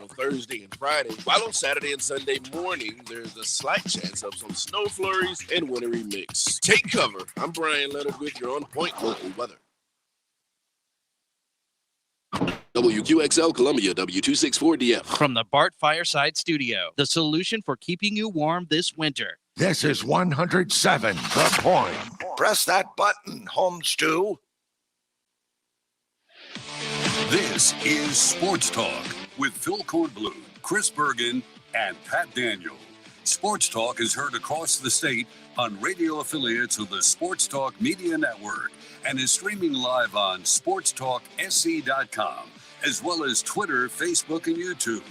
on Thursday and Friday, while on Saturday and Sunday morning, there's a slight chance of some snow flurries and wintry mix. Take cover. I'm Brian Leonard with your on-point local weather. WQXL Columbia, W264DF. From the Bart Fireside Studio, the solution for keeping you warm this winter. This is 107 The Point. Press that button, home stew. This is Sports Talk with Phil Kornblum, Chris Bergen, and Pat Daniel. Sports Talk is heard across the state on radio affiliates of the Sports Talk Media Network and is streaming live on SportsTalkSC.com, as well as Twitter, Facebook, and YouTube.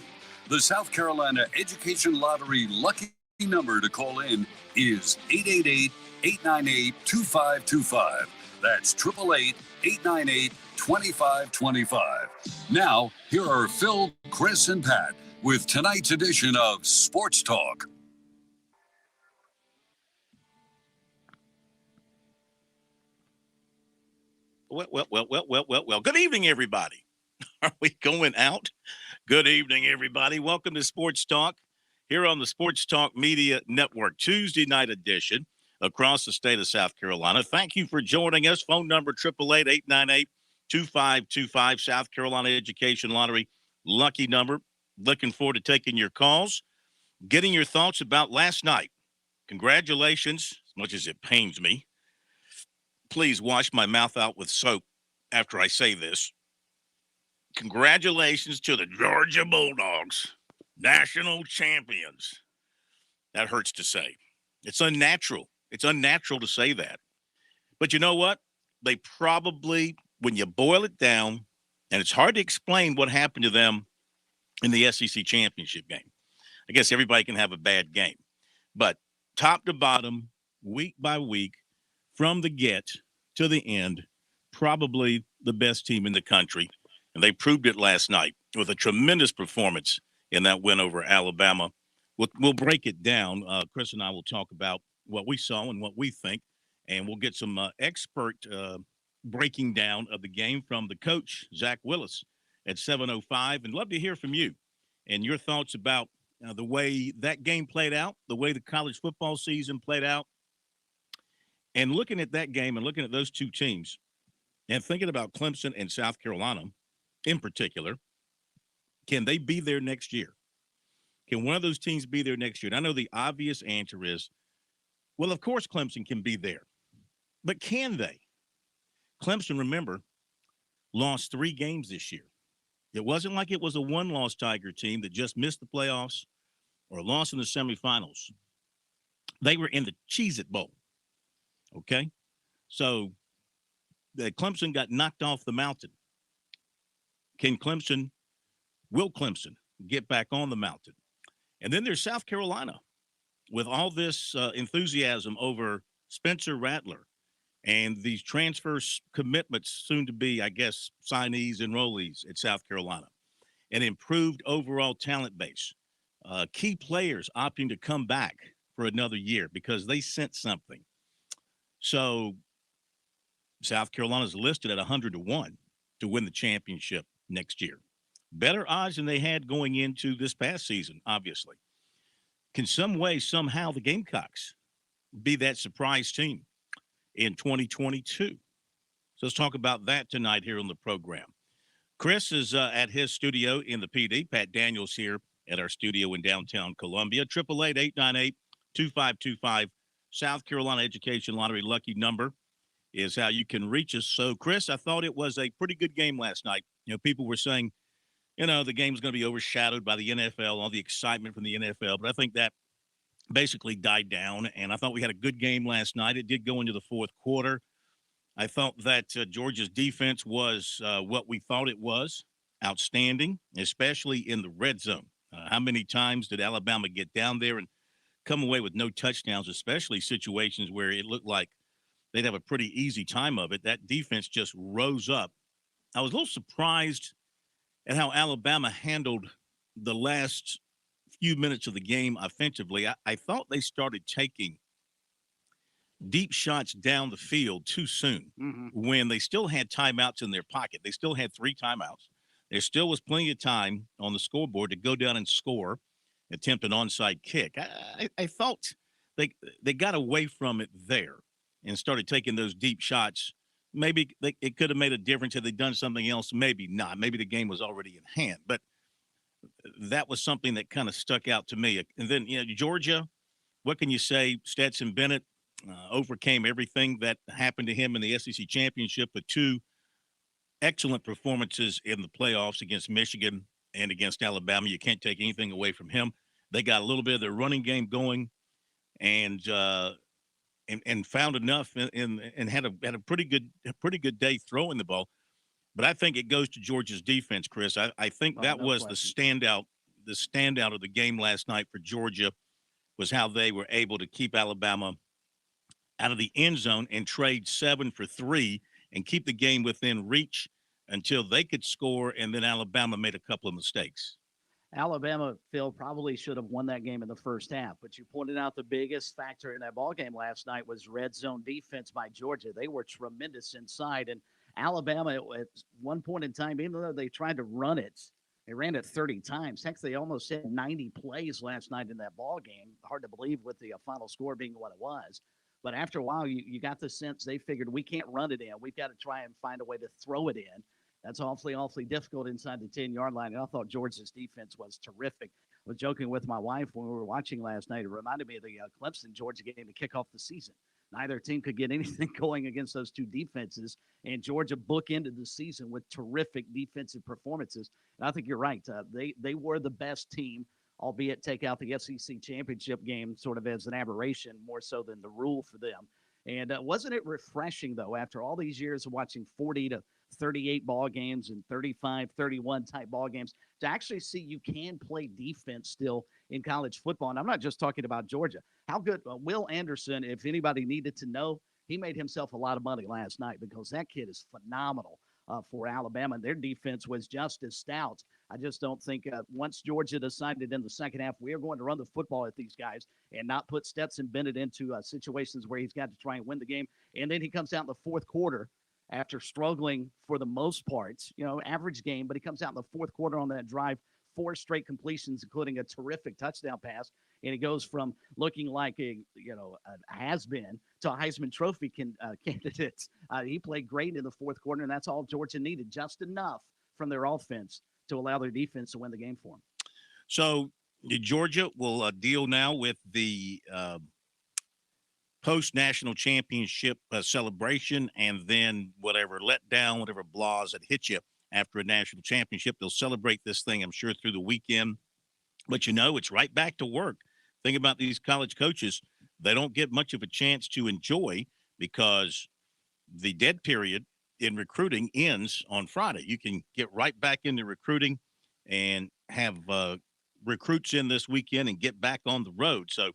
The South Carolina Education Lottery lucky number to call in is 888-898-2525. That's 888-898-2525. Now, here are Phil, Chris, and Pat with tonight's edition of Sports Talk. Well. Good evening, everybody. Are we going out? Good evening, everybody. Welcome to Sports Talk here on the Sports Talk Media Network, Tuesday night edition across the state of South Carolina. Thank you for joining us. Phone number 888-898-2525, South Carolina Education Lottery lucky number. Looking forward to taking your calls, getting your thoughts about last night. Congratulations, as much as it pains me. Please wash my mouth out with soap after I say this. Congratulations to the Georgia Bulldogs, national champions. That hurts to say. It's unnatural. It's unnatural to say that. But you know what? They probably, when you boil it down, and it's hard to explain what happened to them in the SEC championship game. I guess everybody can have a bad game. But top to bottom, week by week, from the get to the end, probably the best team in the country. And they proved it last night with a tremendous performance in that win over Alabama. We'll break it down. Chris and I will talk about what we saw and what we think, and we'll get some expert breaking down of the game from the coach, Zach Willis, at 7:05. And love to hear from you and your thoughts about the way that game played out, the way the college football season played out, and looking at that game and looking at those two teams and thinking about Clemson and South Carolina in particular. Can they be there next year? Can one of those teams be there next year? And I know the obvious answer is, well, of course Clemson can be there. But can they? Clemson, remember, lost 3 games this year. It wasn't like it was a one-loss Tiger team that just missed the playoffs or lost in the semifinals. They were in the Cheez-It Bowl. Okay? So Clemson got knocked off the mountain. Will Clemson get back on the mountain? And then there's South Carolina with all this enthusiasm over Spencer Rattler and these transfer commitments, soon to be, I guess, signees, enrollees at South Carolina, an improved overall talent base, key players opting to come back for another year because they sent something. So South Carolina's listed at 100-1 to win the championship next year. Better odds than they had going into this past season, obviously. Can some way, somehow, the Gamecocks be that surprise team in 2022? So let's talk about that tonight here on the program. Chris is at his studio in the PD. Pat Daniels here at our studio in downtown Columbia. 888-898-2525. South Carolina Education Lottery lucky number is how you can reach us. So, Chris, I thought it was a pretty good game last night. You know, people were saying, the game's going to be overshadowed by the NFL, all the excitement from the NFL. But I think that basically died down, and I thought we had a good game last night. It did go into the fourth quarter. I thought that Georgia's defense was what we thought it was, outstanding, especially in the red zone. How many times did Alabama get down there and come away with no touchdowns, especially situations where it looked like they'd have a pretty easy time of it? That defense just rose up. I was a little surprised at how Alabama handled the last few minutes of the game offensively. I thought they started taking deep shots down the field too soon when they still had timeouts in their pocket. They still had 3 timeouts. there still was plenty of time on the scoreboard to go down and score, attempt an onside kick. I thought they got away from it there and started taking those deep shots. Maybe it could have made a difference had they done something else. Maybe not. Maybe the game was already in hand. But that was something that kind of stuck out to me. And then, Georgia, what can you say? Stetson Bennett overcame everything that happened to him in the SEC championship, but 2 excellent performances in the playoffs against Michigan and against Alabama. You can't take anything away from him. They got a little bit of their running game going, and found enough and had a pretty good day throwing the ball. But I think it goes to Georgia's defense, Chris. I think that was the standout of the game last night for Georgia, was how they were able to keep Alabama out of the end zone and trade 7 for 3 and keep the game within reach until they could score, and then Alabama made a couple of mistakes. Alabama, Phil, probably should have won that game in the first half, but you pointed out the biggest factor in that ball game last night was red zone defense by Georgia. They were tremendous inside, and Alabama at one point in time, even though they tried to run it, they ran it 30 times. Heck, they almost hit 90 plays last night in that ball game. Hard to believe with the final score being what it was. But after a while, you got the sense they figured we can't run it in. We've got to try and find a way to throw it in. That's awfully difficult inside the 10-yard line. And I thought Georgia's defense was terrific. I was joking with my wife when we were watching last night. It reminded me of the Clemson-Georgia game to kick off the season. Neither team could get anything going against those 2 defenses, and Georgia bookended the season with terrific defensive performances. And I think you're right. They were the best team, albeit take out the SEC championship game sort of as an aberration more so than the rule for them. And wasn't it refreshing, though, after all these years of watching 40 to 38 ball games and 35, 31 type ball games, to actually see you can play defense still in college football? And I'm not just talking about Georgia. How good Will Anderson, if anybody needed to know, he made himself a lot of money last night because that kid is phenomenal for Alabama. And their defense was just as stout. I just don't think once Georgia decided in the second half, we are going to run the football at these guys and not put Stetson Bennett into situations where he's got to try and win the game. And then he comes out in the fourth quarter after struggling for the most part, average game, but he comes out in the fourth quarter on that drive, 4 straight completions, including a terrific touchdown pass. And he goes from looking like a has-been to a Heisman Trophy candidate. He played great in the fourth quarter, and that's all Georgia needed, just enough from their offense to allow their defense to win the game for them. So Georgia will deal now with the post-national championship celebration, and then whatever letdown, whatever blahs that hit you after a national championship. They'll celebrate this thing, I'm sure, through the weekend. But, it's right back to work. Think about these college coaches. They don't get much of a chance to enjoy because the dead period in recruiting ends on Friday. You can get right back into recruiting and have recruits in this weekend and get back on the road. So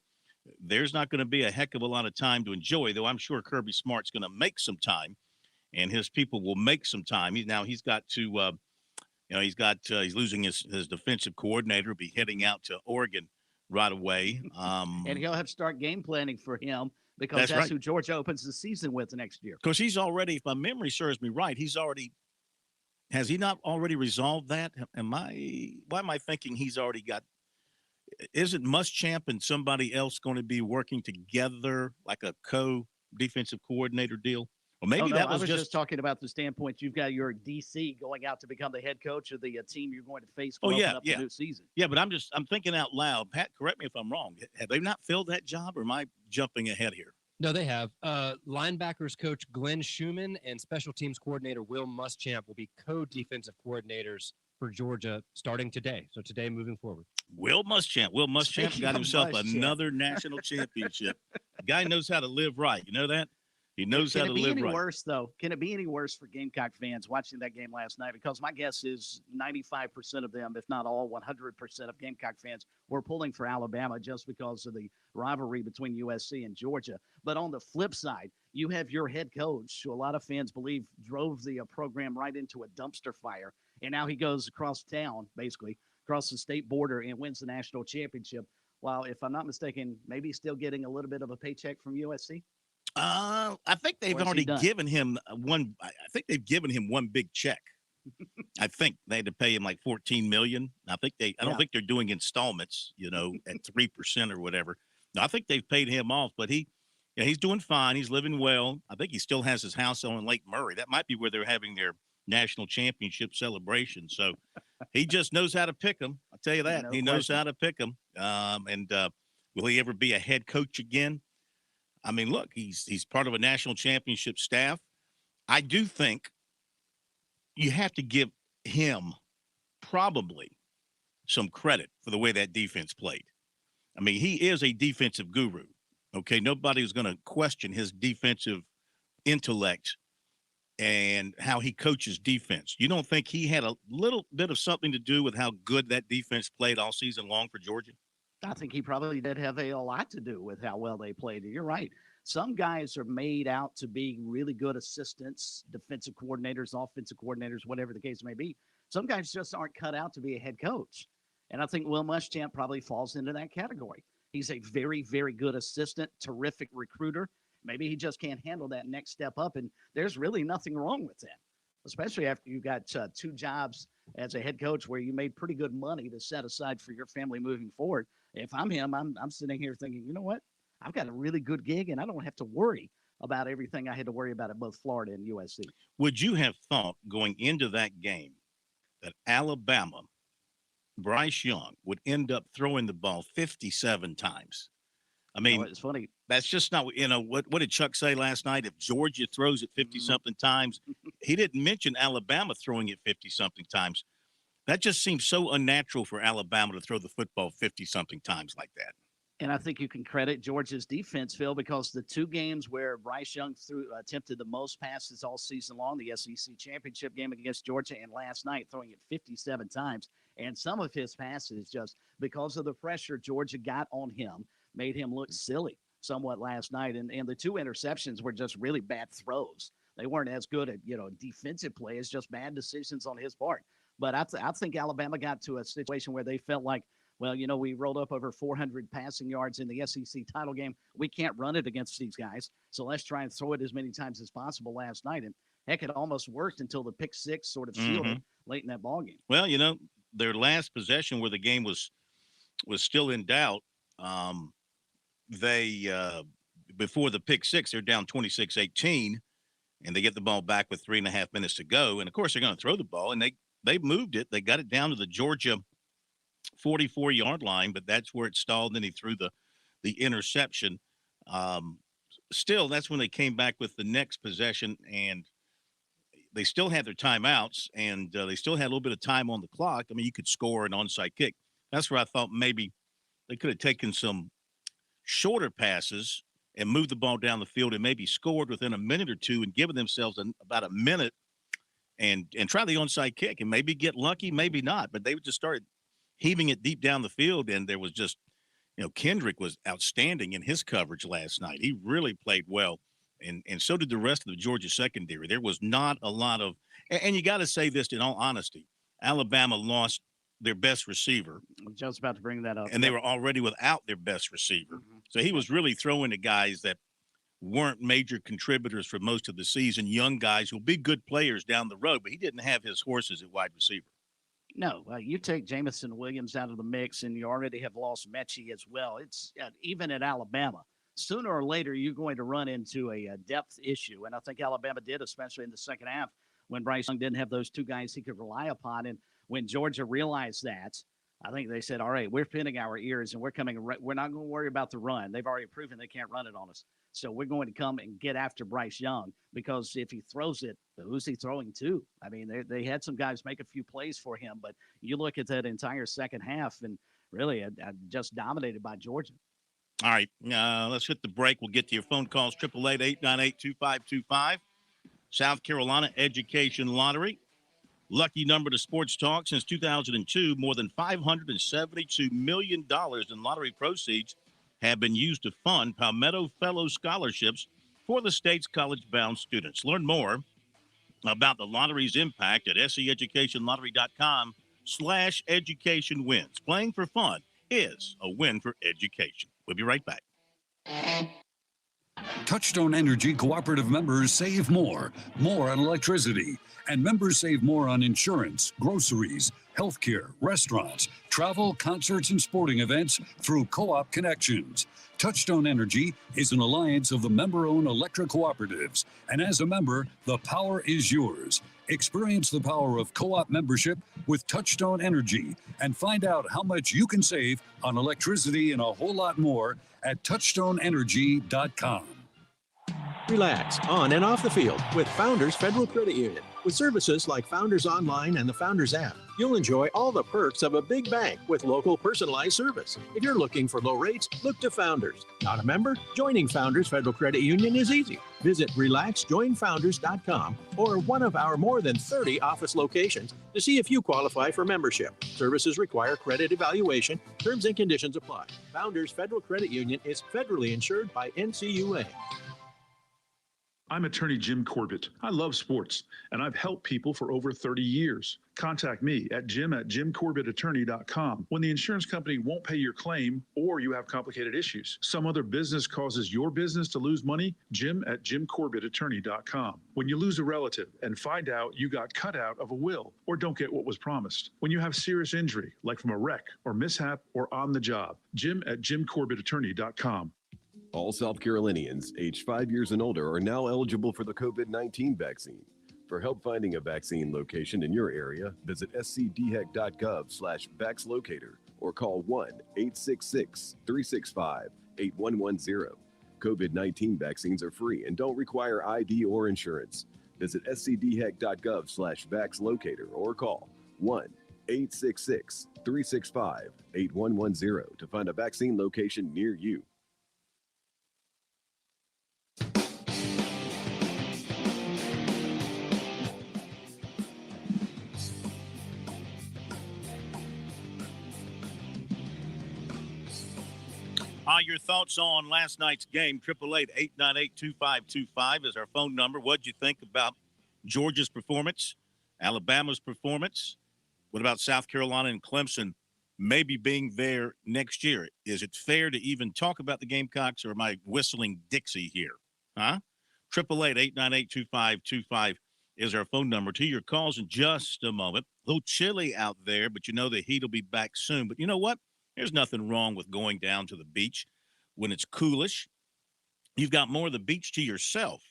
there's not going to be a heck of a lot of time to enjoy, though I'm sure Kirby Smart's going to make some time, and his people will make some time. He's got to, he's losing his defensive coordinator, be heading out to Oregon right away. And he'll have to start game planning for him because that's right. Who Georgia opens the season with next year. Because he's already, if my memory serves me right, has he not already resolved that? Why am I thinking he's already got? Isn't Muschamp and somebody else going to be working together like a co-defensive coordinator deal? Or maybe that was just talking about the standpoint you've got your DC going out to become the head coach of the team you're going to face for the new season. Yeah, but I'm thinking out loud. Pat, correct me if I'm wrong. Have they not filled that job, or am I jumping ahead here? No, they have. Linebackers coach Glenn Schumann and special teams coordinator Will Muschamp will be co-defensive coordinators for Georgia starting today. So today moving forward. Will Muschamp got himself another national championship. The guy knows how to live right. You know that? He knows how to live right. Can it be any worse, though? Can it be any worse for Gamecock fans watching that game last night? Because my guess is 95% of them, if not all 100% of Gamecock fans, were pulling for Alabama just because of the rivalry between USC and Georgia. But on the flip side, you have your head coach, who a lot of fans believe drove the program right into a dumpster fire. And now he goes across town, basically, across the state border and wins the national championship. While, if I'm not mistaken, maybe still getting a little bit of a paycheck from USC. I think they've already given him one. I think they've given him one big check. I think they had to pay him like $14 million. I don't think they're doing installments, at 3% or whatever. No, I think they've paid him off, but he's doing fine. He's living well. I think he still has his house on Lake Murray. That might be where they're having their national championship celebration. So he just knows how to pick them. I'll tell you that. No he knows how to pick them. Will he ever be a head coach again? I mean, look, he's part of a national championship staff. I do think you have to give him probably some credit for the way that defense played. I mean, he is a defensive guru. Okay, nobody's going to question his defensive intellect and how he coaches defense. You don't think he had a little bit of something to do with how good that defense played all season long for Georgia? I think he probably did have a lot to do with how well they played. You're right. Some guys are made out to be really good assistants, defensive coordinators, offensive coordinators, whatever the case may be. Some guys just aren't cut out to be a head coach. And I think Will Muschamp probably falls into that category. He's a very, very good assistant, terrific recruiter. Maybe he just can't handle that next step up. And there's really nothing wrong with that, especially after you got 2 jobs as a head coach where you made pretty good money to set aside for your family moving forward. If I'm him, I'm sitting here thinking, you know what? I've got a really good gig, and I don't have to worry about everything I had to worry about at both Florida and USC. Would you have thought going into that game that Alabama, Bryce Young, would end up throwing the ball 57 times? I mean, it's funny. That's just not, what did Chuck say last night? If Georgia throws it 50-something times, he didn't mention Alabama throwing it 50-something times. That just seems so unnatural for Alabama to throw the football 50-something times like that. And I think you can credit Georgia's defense, Phil, because the 2 games where Bryce Young attempted the most passes all season long, the SEC championship game against Georgia and last night throwing it 57 times. And some of his passes, just because of the pressure Georgia got on him, made him look silly somewhat last night. And the 2 interceptions were just really bad throws. They weren't as good at, defensive play. It's just bad decisions on his part. But I think Alabama got to a situation where they felt like, well, we rolled up over 400 passing yards in the SEC title game. We can't run it against these guys. So let's try and throw it as many times as possible last night. And heck, it almost worked until the pick 6 sort of sealed it late in that ball game. Well, their last possession where the game was still in doubt, before the pick 6, they're down 26-18, and they get the ball back with 3.5 minutes to go. And, of course, they're going to throw the ball, and they moved it. They got it down to the Georgia 44-yard line, but that's where it stalled. And then he threw the interception. Still, that's when they came back with the next possession, and they still had their timeouts, and they still had a little bit of time on the clock. I mean, you could score an onside kick. That's where I thought maybe they could have taken some shorter passes and moved the ball down the field and maybe scored within a minute or 2 and given themselves about a minute and try the onside kick and maybe get lucky, maybe not. But they just started heaving it deep down the field, and there was just, Kendrick was outstanding in his coverage last night. He really played well, and so did the rest of the Georgia secondary. There was not a lot of – and you got to say this in all honesty, Alabama lost their best receiver. I'm just about to bring that up. And they were already without their best receiver. So he was really throwing to guys that weren't major contributors for most of the season, young guys who'll be good players down the road, but he didn't have his horses at wide receiver. No, you take Jamison Williams out of the mix, and you already have lost Mechie as well. It's even at Alabama, sooner or later you're going to run into a depth issue, and I think Alabama did, especially in the second half when Bryce Young didn't have those 2 guys he could rely upon. And when Georgia realized that, I think they said, all right, we're pinning our ears, and we're not going to worry about the run. They've already proven they can't run it on us. So we're going to come and get after Bryce Young, because if he throws it, who's he throwing to? I mean, they had some guys make a few plays for him, but you look at that entire second half, and really just dominated by Georgia. All right, let's hit the break. We'll get to your phone calls, 888-898-2525. South Carolina Education Lottery. Lucky number to Sports Talk since 2002. More than $572 million in lottery proceeds have been used to fund Palmetto Fellow scholarships for the state's college-bound students. Learn more about the lottery's impact at seeducationlottery.com/educationwins. Playing for fun is a win for education. We'll be right back. Touchstone Energy cooperative members save more on electricity, and members save more on insurance, groceries, healthcare, restaurants, travel, concerts, and sporting events through Co-op Connections. Touchstone Energy is an alliance of the member-owned electric cooperatives, and as a member, the power is yours. Experience the power of co-op membership with Touchstone Energy and find out how much you can save on electricity and a whole lot more at touchstoneenergy.com. Relax on and off the field with Founders Federal Credit Union. With services like Founders Online and the Founders app, you'll enjoy all the perks of a big bank with local personalized service. If you're looking for low rates, look to Founders. Not a member? Joining Founders Federal Credit Union is easy. Visit relaxjoinfounders.com or one of our more than 30 office locations to see if you qualify for membership. Services require credit evaluation. Terms and conditions apply. Founders Federal Credit Union is federally insured by NCUA. I'm attorney Jim Corbett. I love sports, and I've helped people for over 30 years. Contact me at jim@jimcorbettattorney.com when the insurance company won't pay your claim or you have complicated issues. Some other business causes your business to lose money, jim@jimcorbettattorney.com. When you lose a relative and find out you got cut out of a will or don't get what was promised. When you have serious injury, like from a wreck or mishap or on the job, jim@jimcorbettattorney.com. All South Carolinians aged 5 years and older are now eligible for the COVID-19 vaccine. For help finding a vaccine location in your area, visit scdhec.gov/vaxlocator or call 1-866-365-8110. COVID-19 vaccines are free and don't require ID or insurance. Visit scdhec.gov/vaxlocator or call 1-866-365-8110 to find a vaccine location near you. Your thoughts on last night's game? 888-898-2525 is our phone number. What'd you think about Georgia's performance, Alabama's performance? What about South Carolina and Clemson maybe being there next year? Is it fair to even talk about the Gamecocks, or am I whistling Dixie here? Huh? 888-898-2525 is our phone number. To your calls in just a moment. A little chilly out there, but you know the heat will be back soon. But you know what? There's nothing wrong with going down to the beach when it's coolish. You've got more of the beach to yourself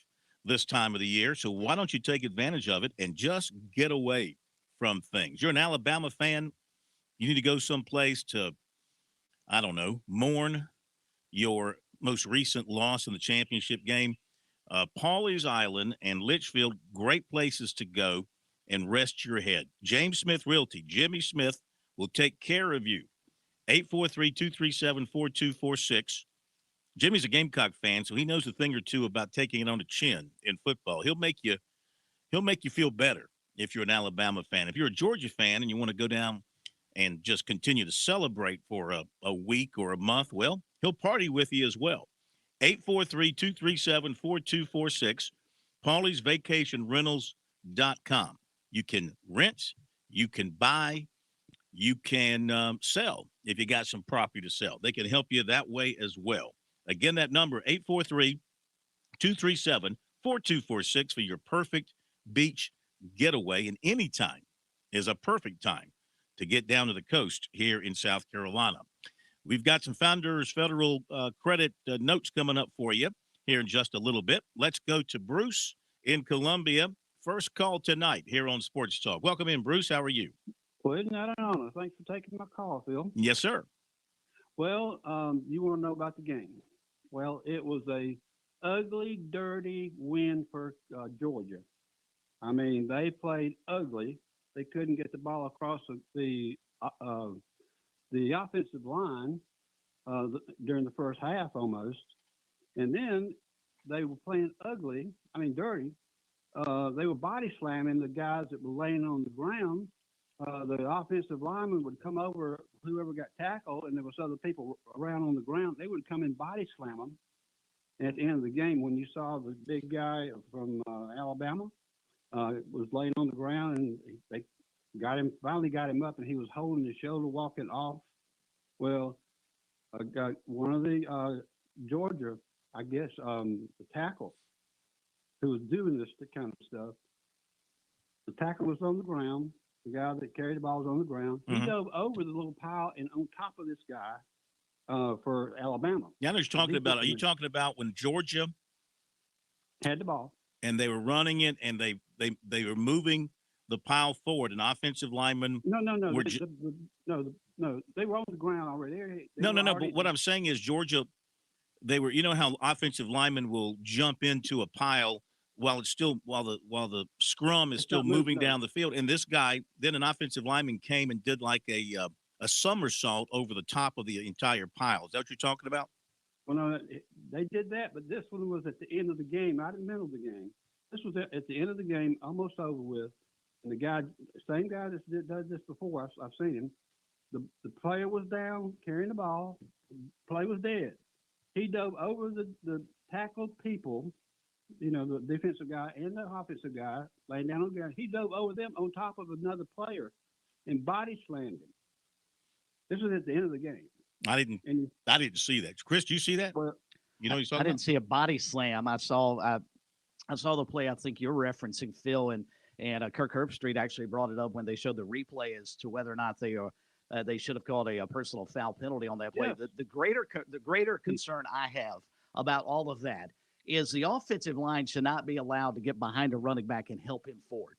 this time of the year, so why don't you take advantage of it and just get away from things? You're an Alabama fan. You need to go someplace to, I don't know, mourn your most recent loss in the championship game. Pawleys Island and Litchfield, great places to go and rest your head. James Smith Realty, Jimmy Smith will take care of you. 843-237-4246. Jimmy's a Gamecock fan, so he knows a thing or two about taking it on the chin in football. He'll make you feel better if you're an Alabama fan. If you're a Georgia fan and you want to go down and just continue to celebrate for a week or a month, well, he'll party with you as well. 843-237-4246, Paulie'sVacationRentals.com. You can rent, you can buy, you can sell if you got some property to sell. They can help you that way as well. Again, that number, 843-237-4246 for your perfect beach getaway. And any time is a perfect time to get down to the coast here in South Carolina. We've got some Founders Federal Credit notes coming up for you here in just a little bit. Let's go to Bruce in Columbia. First call tonight here on Sports Talk. Welcome in, Bruce. How are you? Well, isn't that an honor? Thanks for taking my call, Phil. Yes, sir. Well, you want to know about the game. Well, it was a ugly, dirty win for Georgia. I mean, they played ugly. They couldn't get the ball across the offensive line during the first half almost. And then they were playing ugly, dirty. They were body slamming the guys that were laying on the ground. The offensive lineman would come over, whoever got tackled, and there was other people around on the ground. They would come and body slam them. And at the end of the game, when you saw the big guy from Alabama was laying on the ground, and they finally got him up, and he was holding his shoulder, walking off. Well, one of the Georgia I guess, the tackle who was doing this kind of stuff. The tackle was on the ground. The guy that carried the ball was on the ground. He dove over the little pile and on top of this guy for Alabama. Yeah, I know what you're talking about. Are you talking about when Georgia had the ball and they were running it and they were moving the pile forward? An offensive lineman. No. They were on the ground already. No. But what I'm saying is Georgia. They were. You know how offensive linemen will jump into a pile while the scrum is still moving down the field. And this guy, then an offensive lineman came and did like a somersault over the top of the entire pile. Is that what you're talking about? Well, no, they did that, but this one was at the end of the game, not in the middle of the game. This was at the end of the game, almost over with. And the guy, same guy that does this before, I've seen him. The player was down carrying the ball. The play was dead. He dove over the tackled people, the defensive guy and the offensive guy, laying down on the ground. He dove over them on top of another player and body slammed him. This was at the end of the game. I didn't see that. Chris, do you see that? Well, I didn't see a body slam. I saw the play. I think you're referencing, Phil, and Kirk Herbstreit actually brought it up when they showed the replay as to whether or not they should have called a personal foul penalty on that play. Yes. The greater concern I have about all of that is the offensive line should not be allowed to get behind a running back and help him forward.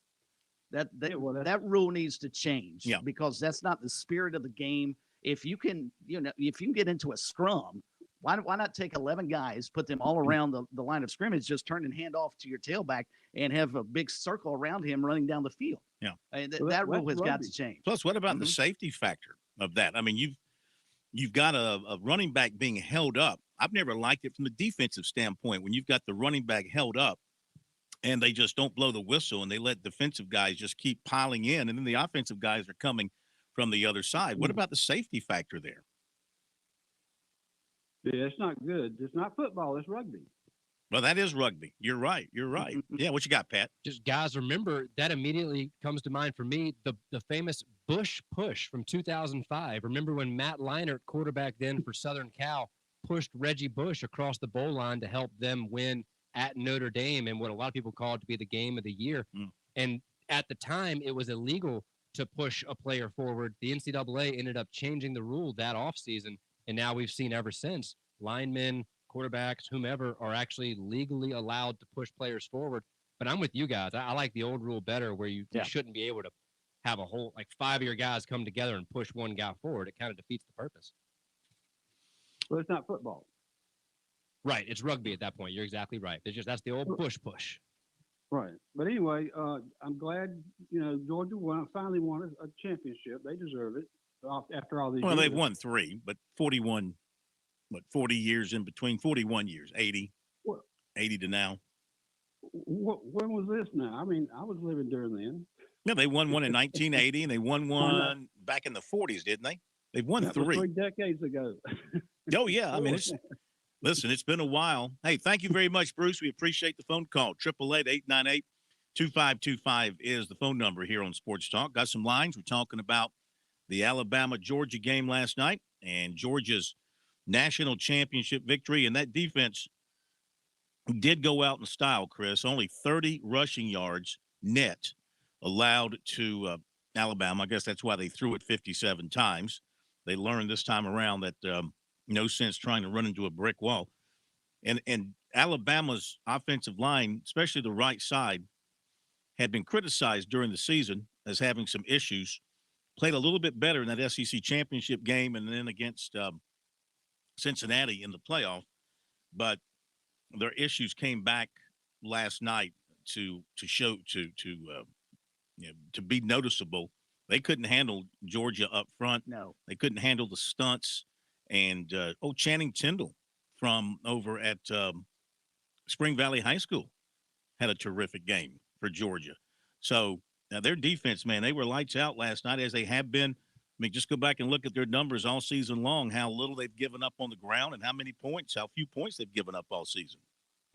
That rule needs to change because that's not the spirit of the game. If you can get into a scrum, why not take 11 guys, put them all around the line of scrimmage, just turn and hand off to your tailback and have a big circle around him running down the field? Yeah. That rule has got to change. Plus, what about the safety factor of that? I mean, you've got a running back being held up. I've never liked it from the defensive standpoint when you've got the running back held up and they just don't blow the whistle and they let defensive guys just keep piling in, and then the offensive guys are coming from the other side. What about the safety factor there? Yeah, it's not good. It's not football. It's rugby. Well, that is rugby. You're right. Yeah, what you got, Pat? Just guys, remember that immediately comes to mind for me, the famous Bush push from 2005. Remember when Matt Leinart, quarterback then for Southern Cal, pushed Reggie Bush across the goal line to help them win at Notre Dame and what a lot of people called to be the game of the year. And at the time, it was illegal to push a player forward. The NCAA ended up changing the rule that offseason, and now we've seen ever since linemen, quarterbacks, whomever are actually legally allowed to push players forward. But I'm with you guys. I like the old rule better where you shouldn't be able to have a whole, like 5 of your guys come together and push one guy forward. It kind of defeats the purpose. Well, it's not football. Right. It's rugby at that point. You're exactly right. That's the old push. Right. But anyway, I'm glad, Georgia finally won a championship. They deserve it after all these years. Well, they've won 3, but 40 years in between, 41 years, 80 to now. When was this now? I mean, I was living during then. Yeah, they won one in 1980, and they won one back in the 40s, didn't they? They've won that 3. Was 3 decades ago. Oh, yeah. I mean, listen, it's been a while. Hey, thank you very much, Bruce. We appreciate the phone call. 888-898-2525 is the phone number here on Sports Talk. Got some lines. We're talking about the Alabama-Georgia game last night and Georgia's national championship victory. And that defense did go out in style, Chris. Only 30 rushing yards net allowed to Alabama. I guess that's why they threw it 57 times. They learned this time around that no sense trying to run into a brick wall. And Alabama's offensive line, especially the right side, had been criticized during the season as having some issues. Played a little bit better in that SEC championship game and then against Cincinnati in the playoff. But their issues came back last night to be noticeable. They couldn't handle Georgia up front. No, they couldn't handle the stunts. And Channing Tindall from over at Spring Valley High School had a terrific game for Georgia. So now their defense, man, they were lights out last night as they have been. I mean, just go back and look at their numbers all season long, how little they've given up on the ground and how few points they've given up all season.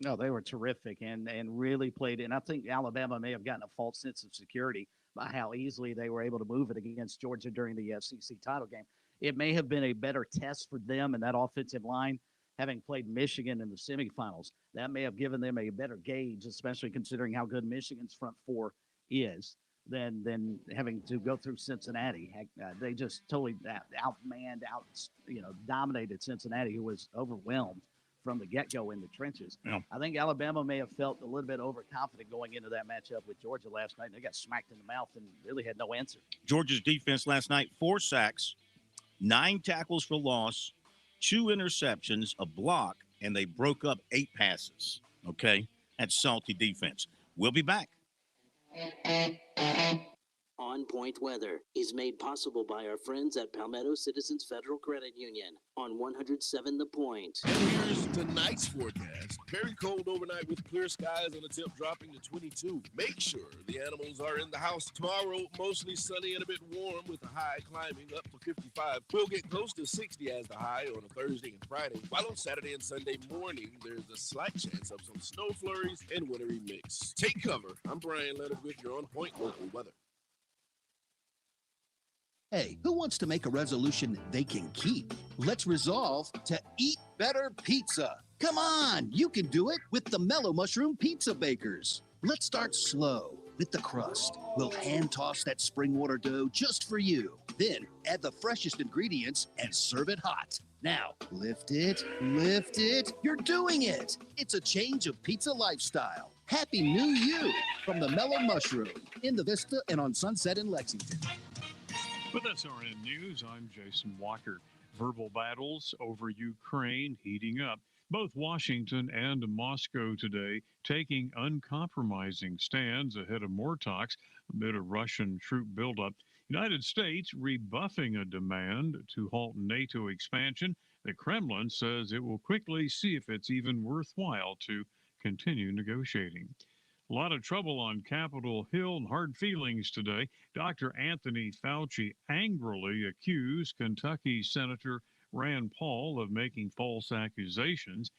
No, they were terrific and really played. And I think Alabama may have gotten a false sense of security by how easily they were able to move it against Georgia during the SEC title game. It may have been a better test for them and that offensive line having played Michigan in the semifinals. That may have given them a better gauge, especially considering how good Michigan's front four is, than having to go through Cincinnati. Heck, they just totally dominated Cincinnati, who was overwhelmed from the get-go in the trenches. Yeah. I think Alabama may have felt a little bit overconfident going into that matchup with Georgia last night. They got smacked in the mouth and really had no answer. Georgia's defense last night, 4 sacks, 9 tackles for loss, 2 interceptions, a block, and they broke up 8 passes. Okay? That's salty defense. We'll be back. On Point Weather is made possible by our friends at Palmetto Citizens Federal Credit Union on 107 The Point. And here's tonight's forecast. Very cold overnight with clear skies and a temp dropping to 22. Make sure the animals are in the house. Tomorrow, mostly sunny and a bit warm with a high climbing up to 55. We'll get close to 60 as the high on a Thursday and Friday. While on Saturday and Sunday morning, there's a slight chance of some snow flurries and wintry mix. Take cover. I'm Brian Leonard with your On Point local weather. Hey, who wants to make a resolution they can keep? Let's resolve to eat better pizza. Come on, you can do it with the Mellow Mushroom Pizza Bakers. Let's start slow with the crust. We'll hand toss that spring water dough just for you. Then add the freshest ingredients and serve it hot. Now, lift it, you're doing it. It's a change of pizza lifestyle. Happy New You from the Mellow Mushroom in the Vista and on Sunset in Lexington. With SRN News, I'm Jason Walker. Verbal battles over Ukraine heating up. Both Washington and Moscow today taking uncompromising stands ahead of more talks amid a Russian troop buildup. United States rebuffing a demand to halt NATO expansion. The Kremlin says it will quickly see if it's even worthwhile to continue negotiating. A lot of trouble on Capitol Hill and hard feelings today. Dr. Anthony Fauci angrily accused Kentucky Senator Rand Paul of making false accusations.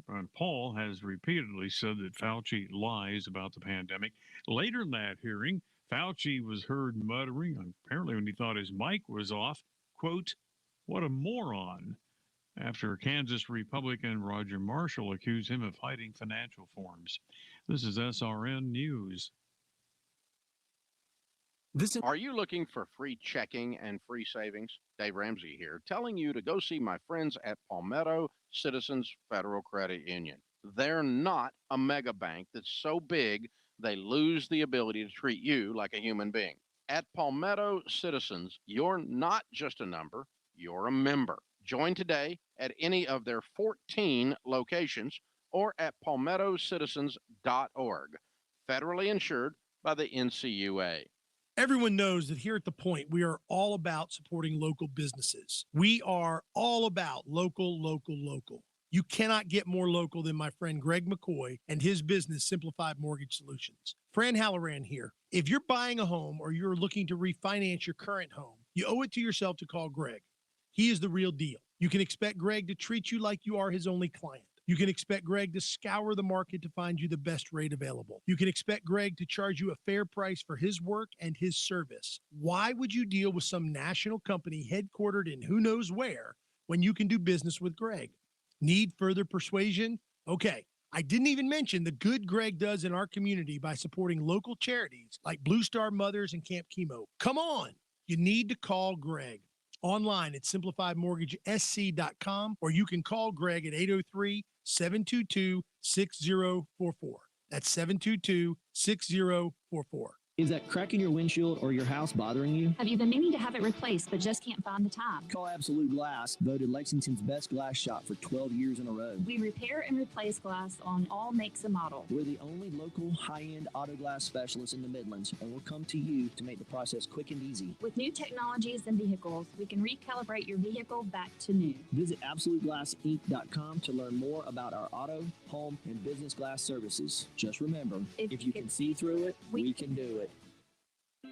Rand Paul has repeatedly said that Fauci lies about the pandemic. Later in that hearing, Fauci was heard muttering, apparently when he thought his mic was off, quote, "What a moron," after Kansas Republican Roger Marshall accused him of hiding financial forms. This is SRN News. Are you looking for free checking and free savings? Dave Ramsey here, telling you to go see my friends at Palmetto Citizens Federal Credit Union. They're not a mega bank that's so big they lose the ability to treat you like a human being. At Palmetto Citizens, you're not just a number, you're a member. Join today at any of their 14 locations or at palmettocitizens.org. Federally insured by the NCUA. Everyone knows that here at The Point, we are all about supporting local businesses. We are all about local, local, local. You cannot get more local than my friend Greg McCoy and his business, Simplified Mortgage Solutions. Fran Halloran here. If you're buying a home or you're looking to refinance your current home, you owe it to yourself to call Greg. He is the real deal. You can expect Greg to treat you like you are his only client. You can expect Greg to scour the market to find you the best rate available. You can expect Greg to charge you a fair price for his work and his service. Why would you deal with some national company headquartered in who knows where when you can do business with Greg? Need further persuasion? Okay, I didn't even mention the good Greg does in our community by supporting local charities like Blue Star Mothers and Camp Chemo. Come on, you need to call Greg. Online at simplifiedmortgagesc.com, or you can call Greg at 803-722-6044. That's 722-6044. Is that crack in your windshield or your house bothering you? Have you been meaning to have it replaced but just can't find the time? Call Absolute Glass, voted Lexington's best glass shop for 12 years in a row. We repair and replace glass on all makes and models. We're the only local high-end auto glass specialist in the Midlands, and we'll come to you to make the process quick and easy. With new technologies and vehicles, we can recalibrate your vehicle back to new. Visit AbsoluteGlassInc.com to learn more about our auto, home, and business glass services. Just remember, if you can see through it, we can do it.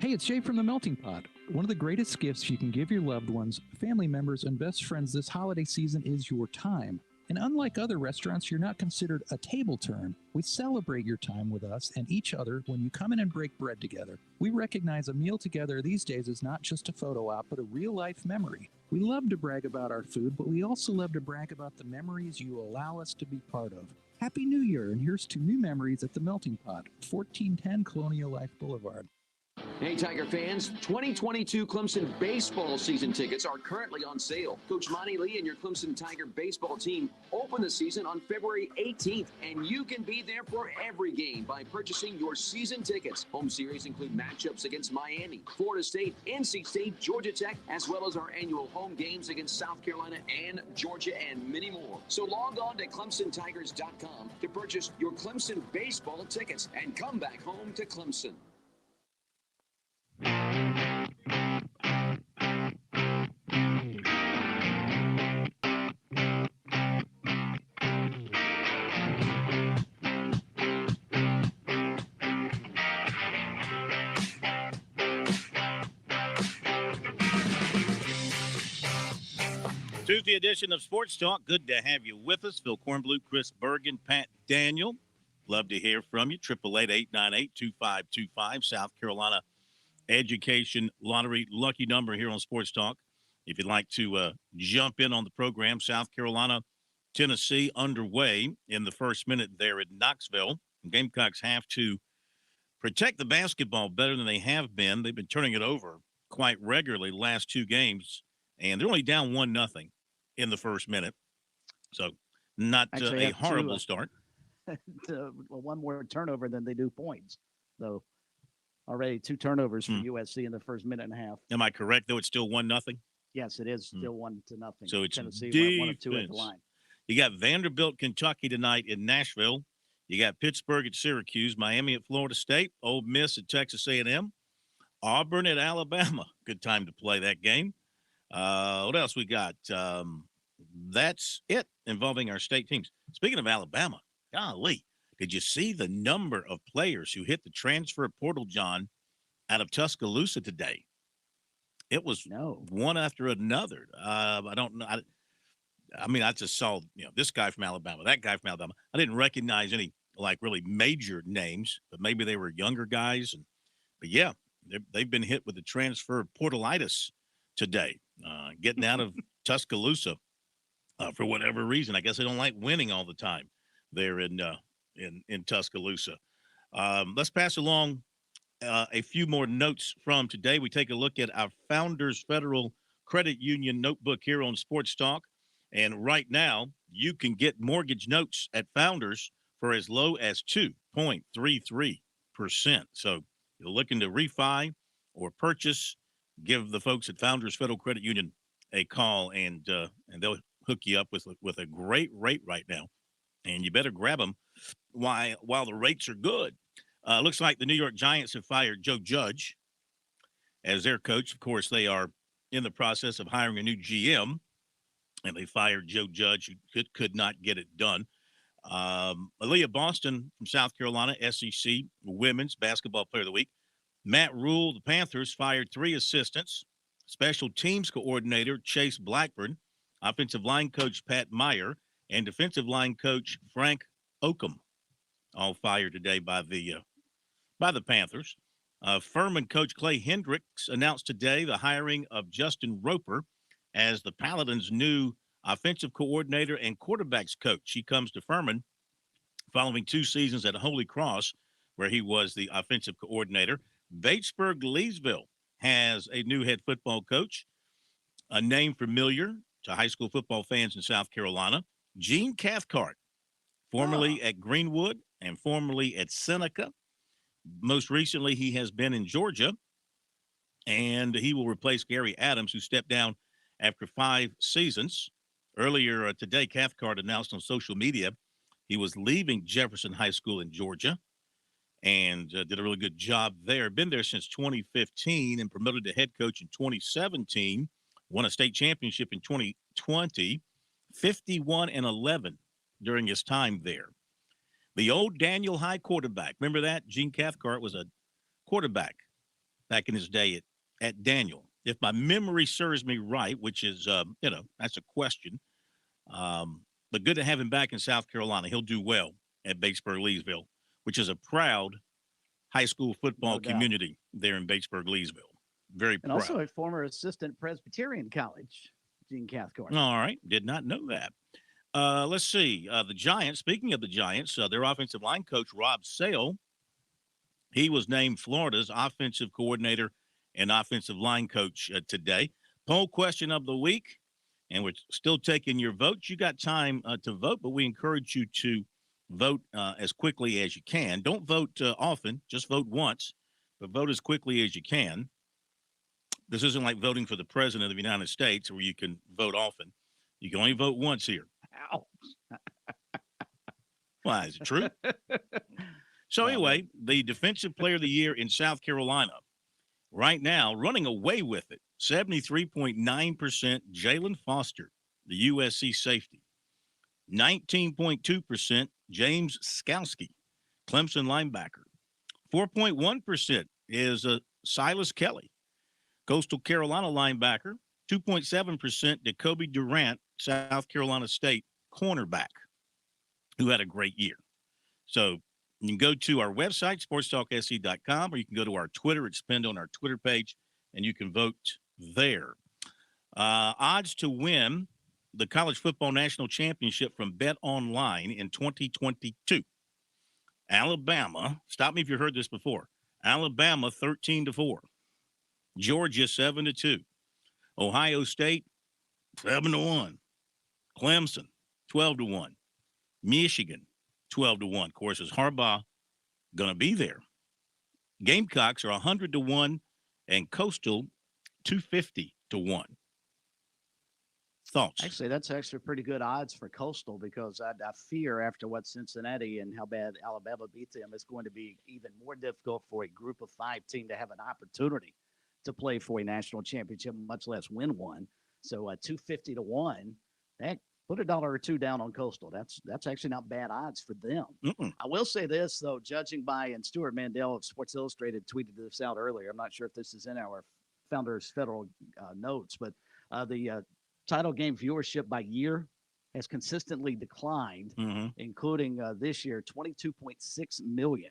Hey, it's Jay from The Melting Pot. One of the greatest gifts you can give your loved ones, family members, and best friends this holiday season is your time. And unlike other restaurants, you're not considered a table turn. We celebrate your time with us and each other when you come in and break bread together. We recognize a meal together these days is not just a photo op, but a real-life memory. We love to brag about our food, but we also love to brag about the memories you allow us to be part of. Happy New Year, and here's to new memories at the Melting Pot, 1410 Colonial Life Boulevard. Hey, Tiger fans, 2022 Clemson baseball season tickets are currently on sale. Coach Monty Lee and your Clemson Tiger baseball team open the season on February 18th, and you can be there for every game by purchasing your season tickets. Home series include matchups against Miami, Florida State, NC State, Georgia Tech, as well as our annual home games against South Carolina and Georgia, and many more. So log on to ClemsonTigers.com to purchase your Clemson baseball tickets and come back home to Clemson. Tuesday edition of Sports Talk. Good to have you with us. Phil Kornbluth, Chris Bergen, Pat Daniel. Love to hear from you. 888-898-2525. South Carolina Education Lottery lucky number here on Sports Talk. If you'd like to jump in on the program, South Carolina, Tennessee underway in the first minute there in Knoxville. Gamecocks have to protect the basketball better than they have been. They've been turning it over quite regularly the last two games, and they're only down 1-0 in the first minute. So not a horrible start. One more turnover than they do points. So already 2 turnovers for USC in the first minute and a half. Am I correct, though? It's still 1-0? Yes, it is still 1-0. So it's Tennessee defense. went 1 of 2 at the line. You got Vanderbilt, Kentucky tonight in Nashville. You got Pittsburgh at Syracuse, Miami at Florida State, Ole Miss at Texas A&M, Auburn at Alabama. Good time to play that game. What else we got? That's it involving our state teams. Speaking of Alabama, golly, did you see the number of players who hit the transfer portal, John, out of Tuscaloosa today? It was one after another. I don't know. I mean, I just saw, this guy from Alabama, that guy from Alabama. I didn't recognize any, really major names, but maybe they were younger guys. But, yeah, they've been hit with the transfer portalitis today, getting out of Tuscaloosa for whatever reason. I guess they don't like winning all the time there in Tuscaloosa. Let's pass along a few more notes from today. We take a look at our Founders Federal Credit Union notebook here on Sports Talk. And right now, you can get mortgage notes at Founders for as low as 2.33%. So you're looking to refi or purchase, give the folks at Founders Federal Credit Union a call, and they'll hook you up with a great rate right now. And you better grab them while the rates are good. Looks like the New York Giants have fired Joe Judge as their coach. Of course, they are in the process of hiring a new GM, and they fired Joe Judge, who could not get it done. Aaliyah Boston from South Carolina, SEC Women's Basketball Player of the Week. Matt Rule, the Panthers, fired 3 assistants. Special teams coordinator Chase Blackburn, offensive line coach Pat Meyer, and defensive line coach Frank Oakham, all fired today by the Panthers. Furman coach Clay Hendricks announced today the hiring of Justin Roper as the Paladins' new offensive coordinator and quarterbacks coach. He comes to Furman following 2 seasons at Holy Cross, where he was the offensive coordinator. Batesburg-Leesville has a new head football coach, a name familiar to high school football fans in South Carolina, Gene Cathcart, formerly at Greenwood and formerly at Seneca. Most recently, he has been in Georgia, and he will replace Gary Adams, who stepped down after 5 seasons. Earlier today, Cathcart announced on social media he was leaving Jefferson High School in Georgia and did a really good job there. Been there since 2015 and promoted to head coach in 2017. Won a state championship in 2020, 51-11 during his time there. The old Daniel High quarterback. Remember that? Gene Cathcart was a quarterback back in his day at Daniel. If my memory serves me right, which is, that's a question. but good to have him back in South Carolina. He'll do well at Batesburg-Leesville, which is a proud high school football community there in Batesburg-Leesville. Very proud. And also a former assistant Presbyterian College, Gene Cathcart. All right. Did not know that. Let's see. The Giants, speaking of the Giants, their offensive line coach, Rob Sale, he was named Florida's offensive coordinator and offensive line coach today. Poll question of the week, and we're still taking your votes. You got time to vote, but we encourage you to vote as quickly as you can. Don't vote often, just vote once, but vote as quickly as you can. This isn't like voting for the president of the United States where you can vote often. You can only vote once here. Ow. Why, is it true? So anyway, the defensive player of the year in South Carolina right now, running away with it, 73.9%, Jalen Foster, the USC safety. 19.2%, James Skowski, Clemson linebacker. 4.1% is Silas Kelly, Coastal Carolina linebacker. 2.7%, Jacoby Durant, South Carolina State cornerback, who had a great year. So you can go to our website, SportsTalkSC.com, or you can go to our Twitter. It's pinned on our Twitter page, and you can vote there. Odds to win the College Football National Championship from Bet Online in 2022. Alabama, stop me if you've heard this before. Alabama 13-4. Georgia 7-2. Ohio State 7-1. Clemson 12-1. Michigan 12-1. Of course, is Harbaugh going to be there? Gamecocks are 100-1 and Coastal 250-1. Thoughts? Actually, that's actually pretty good odds for Coastal because I fear after what Cincinnati and how bad Alabama beat them, it's going to be even more difficult for a group of 5 team to have an opportunity to play for a national championship, much less win one. So 250-1, that put $1 or $2 down on Coastal. That's actually not bad odds for them. I will say this though, judging by, and Stuart Mandel of Sports Illustrated tweeted this out earlier. I'm not sure if this is in our Founders Federal notes, but the title game viewership by year has consistently declined, including this year, 22.6 million.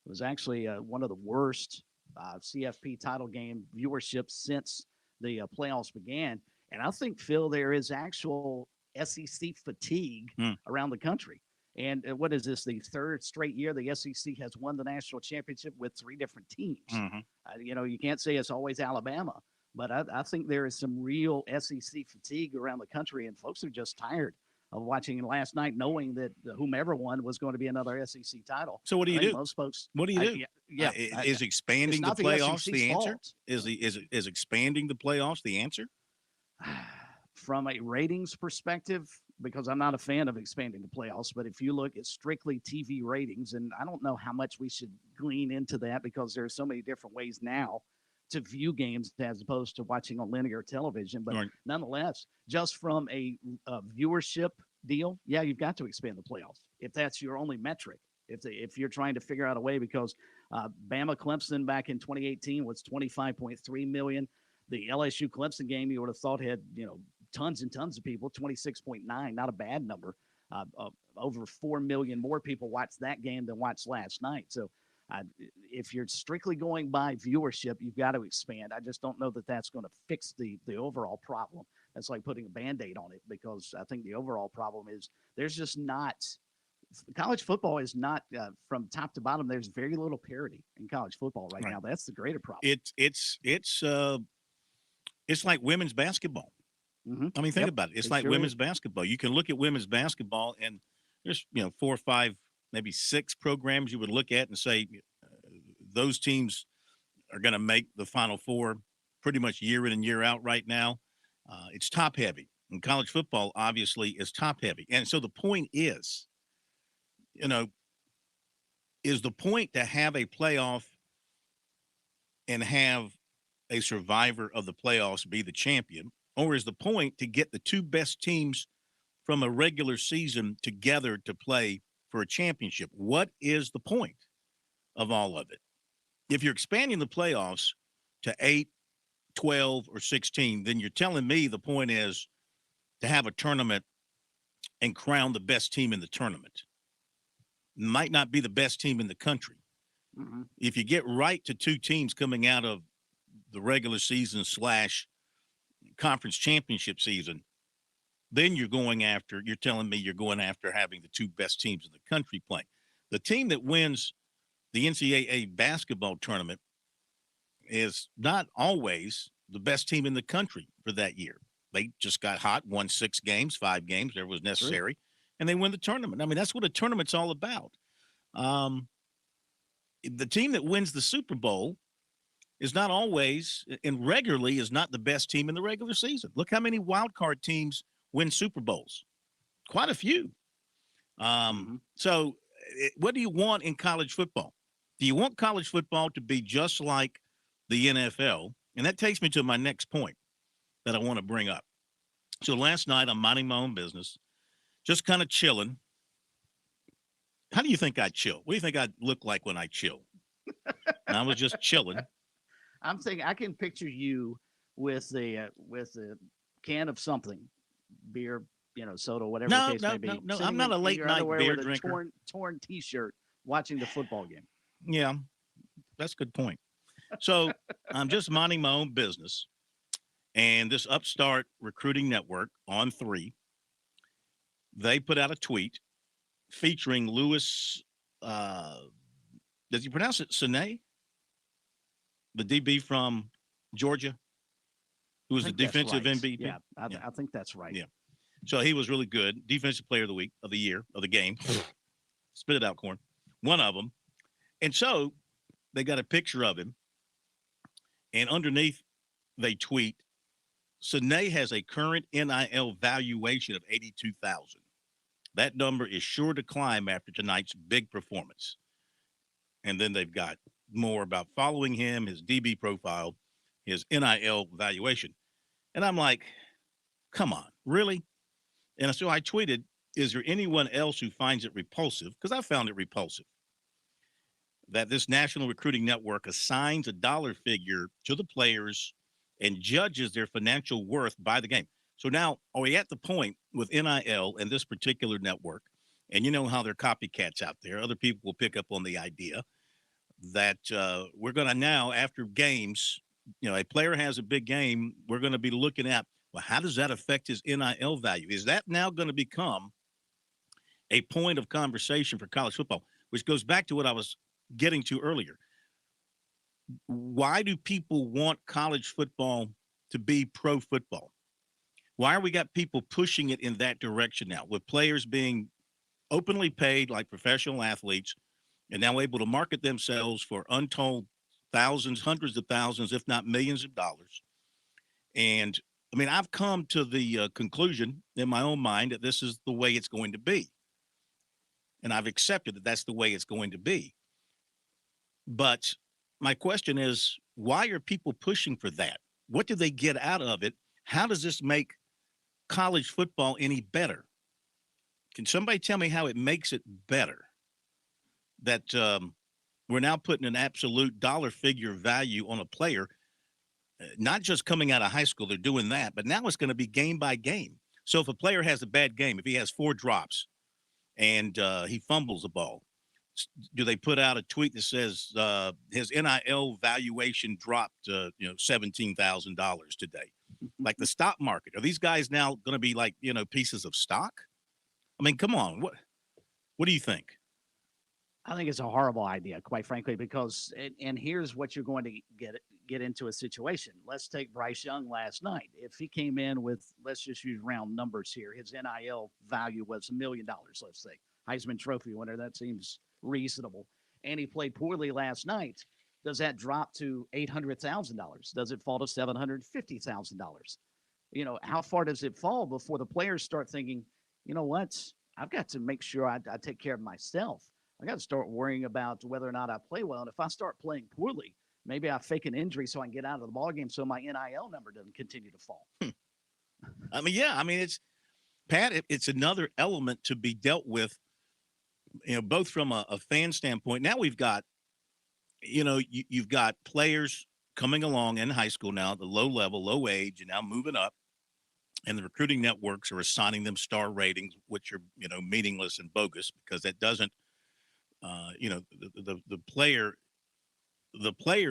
It was actually one of the worst CFP title game viewership since the playoffs began. And I think, Phil, there is actual SEC fatigue around the country. And what is this, the third straight year the SEC has won the national championship with 3 different teams? You can't say it's always Alabama, but I think there is some real SEC fatigue around the country, and folks are just tired of watching last night, knowing that whomever won was going to be another SEC title. So what do you do? Most folks. What do you do? Is expanding the playoffs the answer? Is expanding the playoffs the answer? From a ratings perspective, because I'm not a fan of expanding the playoffs, but if you look at strictly TV ratings, and I don't know how much we should glean into that because there are so many different ways now to view games as opposed to watching on linear television. But nonetheless, just from a viewership deal, yeah, you've got to expand the playoffs if that's your only metric. If you're trying to figure out a way, because Bama Clemson back in 2018 was 25.3 million. The LSU Clemson game you would have thought had tons and tons of people, 26.9, not a bad number. Over 4 million more people watched that game than watched last night. So if you're strictly going by viewership, you've got to expand. I just don't know that that's going to fix the overall problem. That's like putting a Band-Aid on it, because I think the overall problem is there's just not – college football is not from top to bottom. There's very little parity in college football right now. That's the greater problem. It's like women's basketball. I mean, think about it. It's like women's basketball. You can look at women's basketball, and there's 4 or 5, maybe 6 programs you would look at and say those teams are going to make the Final Four pretty much year in and year out right now. It's top heavy, and college football obviously is top heavy. And so the point is, is the point to have a playoff and have a survivor of the playoffs be the champion? Or is the point to get the 2 best teams from a regular season together to play for a championship? What is the point of all of it? If you're expanding the playoffs to 8, 12, or 16, then you're telling me the point is to have a tournament and crown the best team in the tournament. Might not be the best team in the country. Mm-hmm. If you get right to two teams coming out of the regular season / conference championship season, then you're telling me you're going after having the two best teams in the country playing. The team that wins the NCAA basketball tournament is not always the best team in the country for that year. They just got hot, won 6 games, 5 games, whatever was necessary, and they win the tournament. I mean, that's what a tournament's all about. The team that wins the Super Bowl is not always and regularly is not the best team in the regular season. Look how many wild card teams win Super Bowls. Quite a few. So what do you want in college football? Do you want college football to be just like the NFL? And that takes me to my next point that I want to bring up. So last night I'm minding my own business, just kind of chilling. How do you think I chill? What do you think I look like when I chill? And I was just chilling. I'm thinking I can picture you with the can of something, beer, soda, whatever the case may be. No. I'm not a late night beer drinker. Torn T-shirt, watching the football game. Yeah, that's a good point. So I'm just minding my own business, and this upstart recruiting network on 3, they put out a tweet featuring Louis. Does he pronounce it Sine? The DB from Georgia, who was the defensive MVP. Yeah, I think that's right. Yeah. So he was really good. Defensive player of the week, of the year, of the game. Spit it out, Corn. One of them. And so they got a picture of him. And underneath, they tweet, Sine has a current NIL valuation of $82,000. That number is sure to climb after tonight's big performance. And then they've got more about following him, his DB profile, his NIL valuation. And I'm like, come on, really? And so I tweeted, is there anyone else who finds it repulsive? Because I found it repulsive that this national recruiting network assigns a dollar figure to the players and judges their financial worth by the game. So now, are we at the point with NIL and this particular network, and you know how there are copycats out there, other people will pick up on the idea that we're going to now, after games, a player has a big game, we're going to be looking at, well, how does that affect his NIL value? Is that now going to become a point of conversation for college football, which goes back to what I was getting to earlier? Why do people want college football to be pro football? Why are we got people pushing it in that direction now, with players being openly paid like professional athletes and now able to market themselves for untold thousands, hundreds of thousands, if not millions of dollars? And I mean, I've come to the conclusion in my own mind that this is the way it's going to be. And I've accepted that that's the way it's going to be. But my question is, why are people pushing for that? What do they get out of it? How does this make college football any better? Can somebody tell me how it makes it better that we're now putting an absolute dollar figure value on a player, not just coming out of high school, they're doing that, but now it's going to be game by game. So if a player has a bad game, if he has 4 drops and he fumbles the ball, do they put out a tweet that says his NIL valuation dropped, $17,000 today? Like the stock market. Are these guys now going to be like, pieces of stock? I mean, come on. What do you think? I think it's a horrible idea, quite frankly, because and here's what you're going to get into a situation. Let's take Bryce Young last night. If he came in with, let's just use round numbers here, his NIL value was $1 million, let's say. Heisman Trophy winner, that seems reasonable. And he played poorly last night. Does that drop to $800,000? Does it fall to $750,000? How far does it fall before the players start thinking, you know what? I've got to make sure I take care of myself. I got to start worrying about whether or not I play well. And if I start playing poorly, maybe I fake an injury so I can get out of the ballgame so my NIL number doesn't continue to fall. I mean, yeah. I mean, it's, Pat, it's another element to be dealt with, both from a fan standpoint. Now we've got, you've got players coming along in high school now, the low level, low age, and now moving up. and the recruiting networks are assigning them star ratings, which are, meaningless and bogus, because that doesn't, the player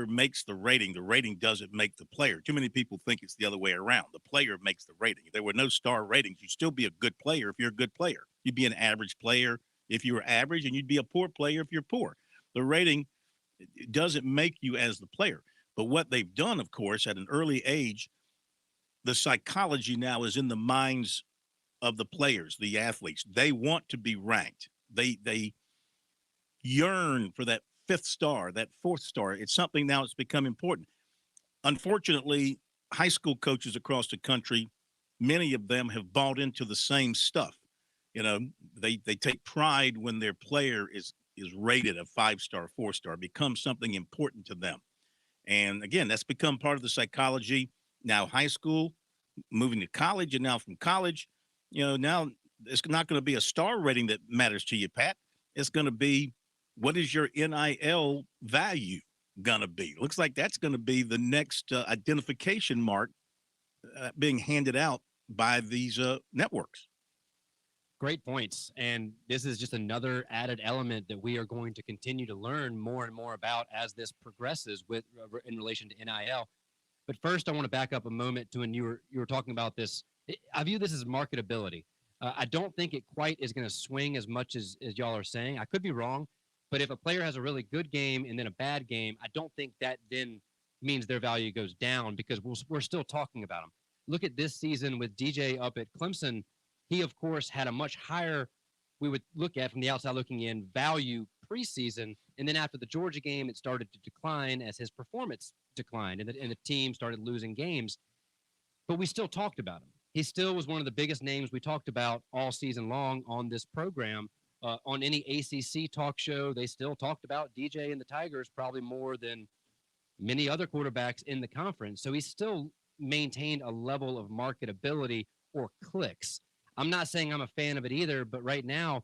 makes the rating. The rating doesn't make the player. Too many people think it's the other way around. The player makes the rating. If there were no star ratings, you'd still be a good player if you're a good player. You'd be an average player if you were average, and you'd be a poor player if you're poor. The rating doesn't make you as the player. But what they've done, of course, at an early age, the psychology now is in the minds of the players, the athletes. They want to be ranked. They yearn for that fifth star, that fourth star. It's something now that's become important. Unfortunately, high school coaches across the country, many of them have bought into the same stuff. They take pride when their player is rated a 5-star, 4-star, becomes something important to them. And again, that's become part of the psychology. Now high school, moving to college, and now from college, now it's not going to be a star rating that matters to you, Pat. It's going to be, what is your NIL value going to be? Looks like that's going to be the next identification mark being handed out by these networks. Great points. And this is just another added element that we are going to continue to learn more and more about as this progresses in relation to NIL. But first, I want to back up a moment to when you were talking about this. I view this as marketability. I don't think it quite is going to swing as much as y'all are saying. I could be wrong, but if a player has a really good game and then a bad game, I don't think that then means their value goes down, because we're still talking about them. Look at this season with DJ up at Clemson. He, of course, had a much higher, we would look at from the outside looking in, value preseason. And then after the Georgia game, it started to decline as his performance declined, and the team started losing games. But we still talked about him. He still was one of the biggest names we talked about all season long on this program. On any ACC talk show, they still talked about DJ and the Tigers probably more than many other quarterbacks in the conference. So he still maintained a level of marketability or clicks. I'm not saying I'm a fan of it either, but right now,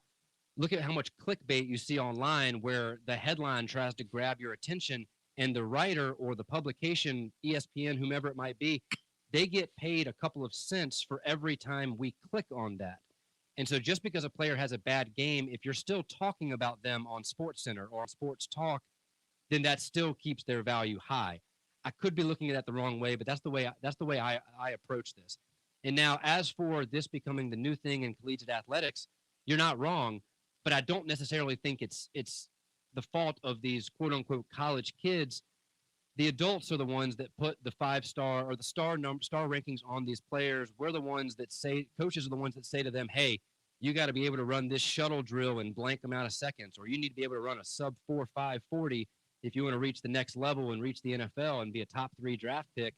look at how much clickbait you see online where the headline tries to grab your attention, and the writer or the publication, ESPN, whomever it might be, they get paid a couple of cents for every time we click on that. And so just because a player has a bad game, if you're still talking about them on SportsCenter or on Sports Talk, then that still keeps their value high. I could be looking at that the wrong way, but that's the way I approach this. And now, as for this becoming the new thing in collegiate athletics, you're not wrong, but I don't necessarily think it's the fault of these quote unquote college kids. The adults are the ones that put the 5-star or the star rankings on these players. We're the ones that say, coaches are the ones that say to them, hey, you got to be able to run this shuttle drill in blank amount of seconds, or you need to be able to run a sub 4.5 40 if you want to reach the next level and reach the NFL and be a top 3 draft pick.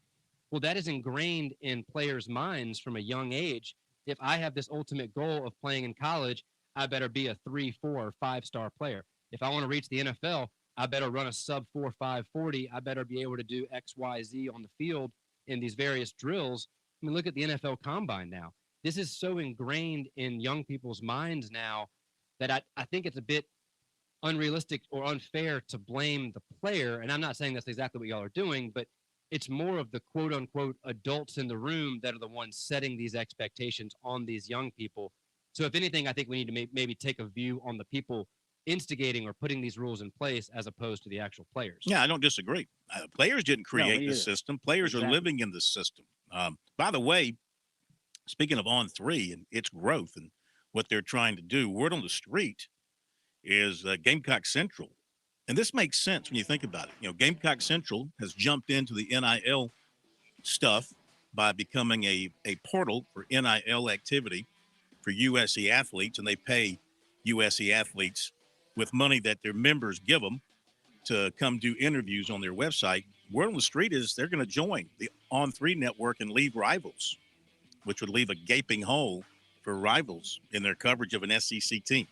Well, that is ingrained in players' minds from a young age. If I have this ultimate goal of playing in college, I better be a 3, 4, or 5-star player. If I want to reach the NFL, I better run a sub 4.5 40. I better be able to do X, Y, Z on the field in these various drills. I mean, look at the NFL Combine now. This is so ingrained in young people's minds now that I think it's a bit unrealistic or unfair to blame the player. And I'm not saying that's exactly what y'all are doing, but it's more of the quote unquote adults in the room that are the ones setting these expectations on these young people. So if anything, I think we need to maybe take a view on the people instigating or putting these rules in place as opposed to the actual players. Yeah, I don't disagree. Players didn't create the system. Players are living in the system. By the way, speaking of On3 and its growth and what they're trying to do, word on the street is Gamecock Central. And this makes sense when you think about it. Gamecock Central has jumped into the NIL stuff by becoming a portal for NIL activity for USC athletes, and they pay USC athletes with money that their members give them to come do interviews on their website. Word on the street is they're going to join the On3 network and leave Rivals, which would leave a gaping hole for Rivals in their coverage of an SEC team.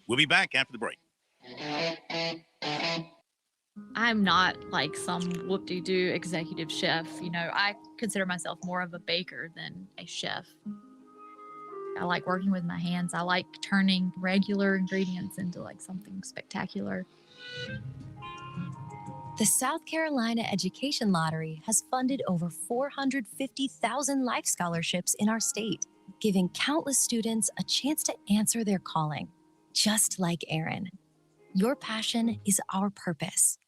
We'll be back after the break. I'm not like some whoop-de-doo executive chef. I consider myself more of a baker than a chef. I like working with my hands. I like turning regular ingredients into like something spectacular. The South Carolina Education Lottery has funded over 450,000 life scholarships in our state, giving countless students a chance to answer their calling, just like Aaron. Your passion is our purpose.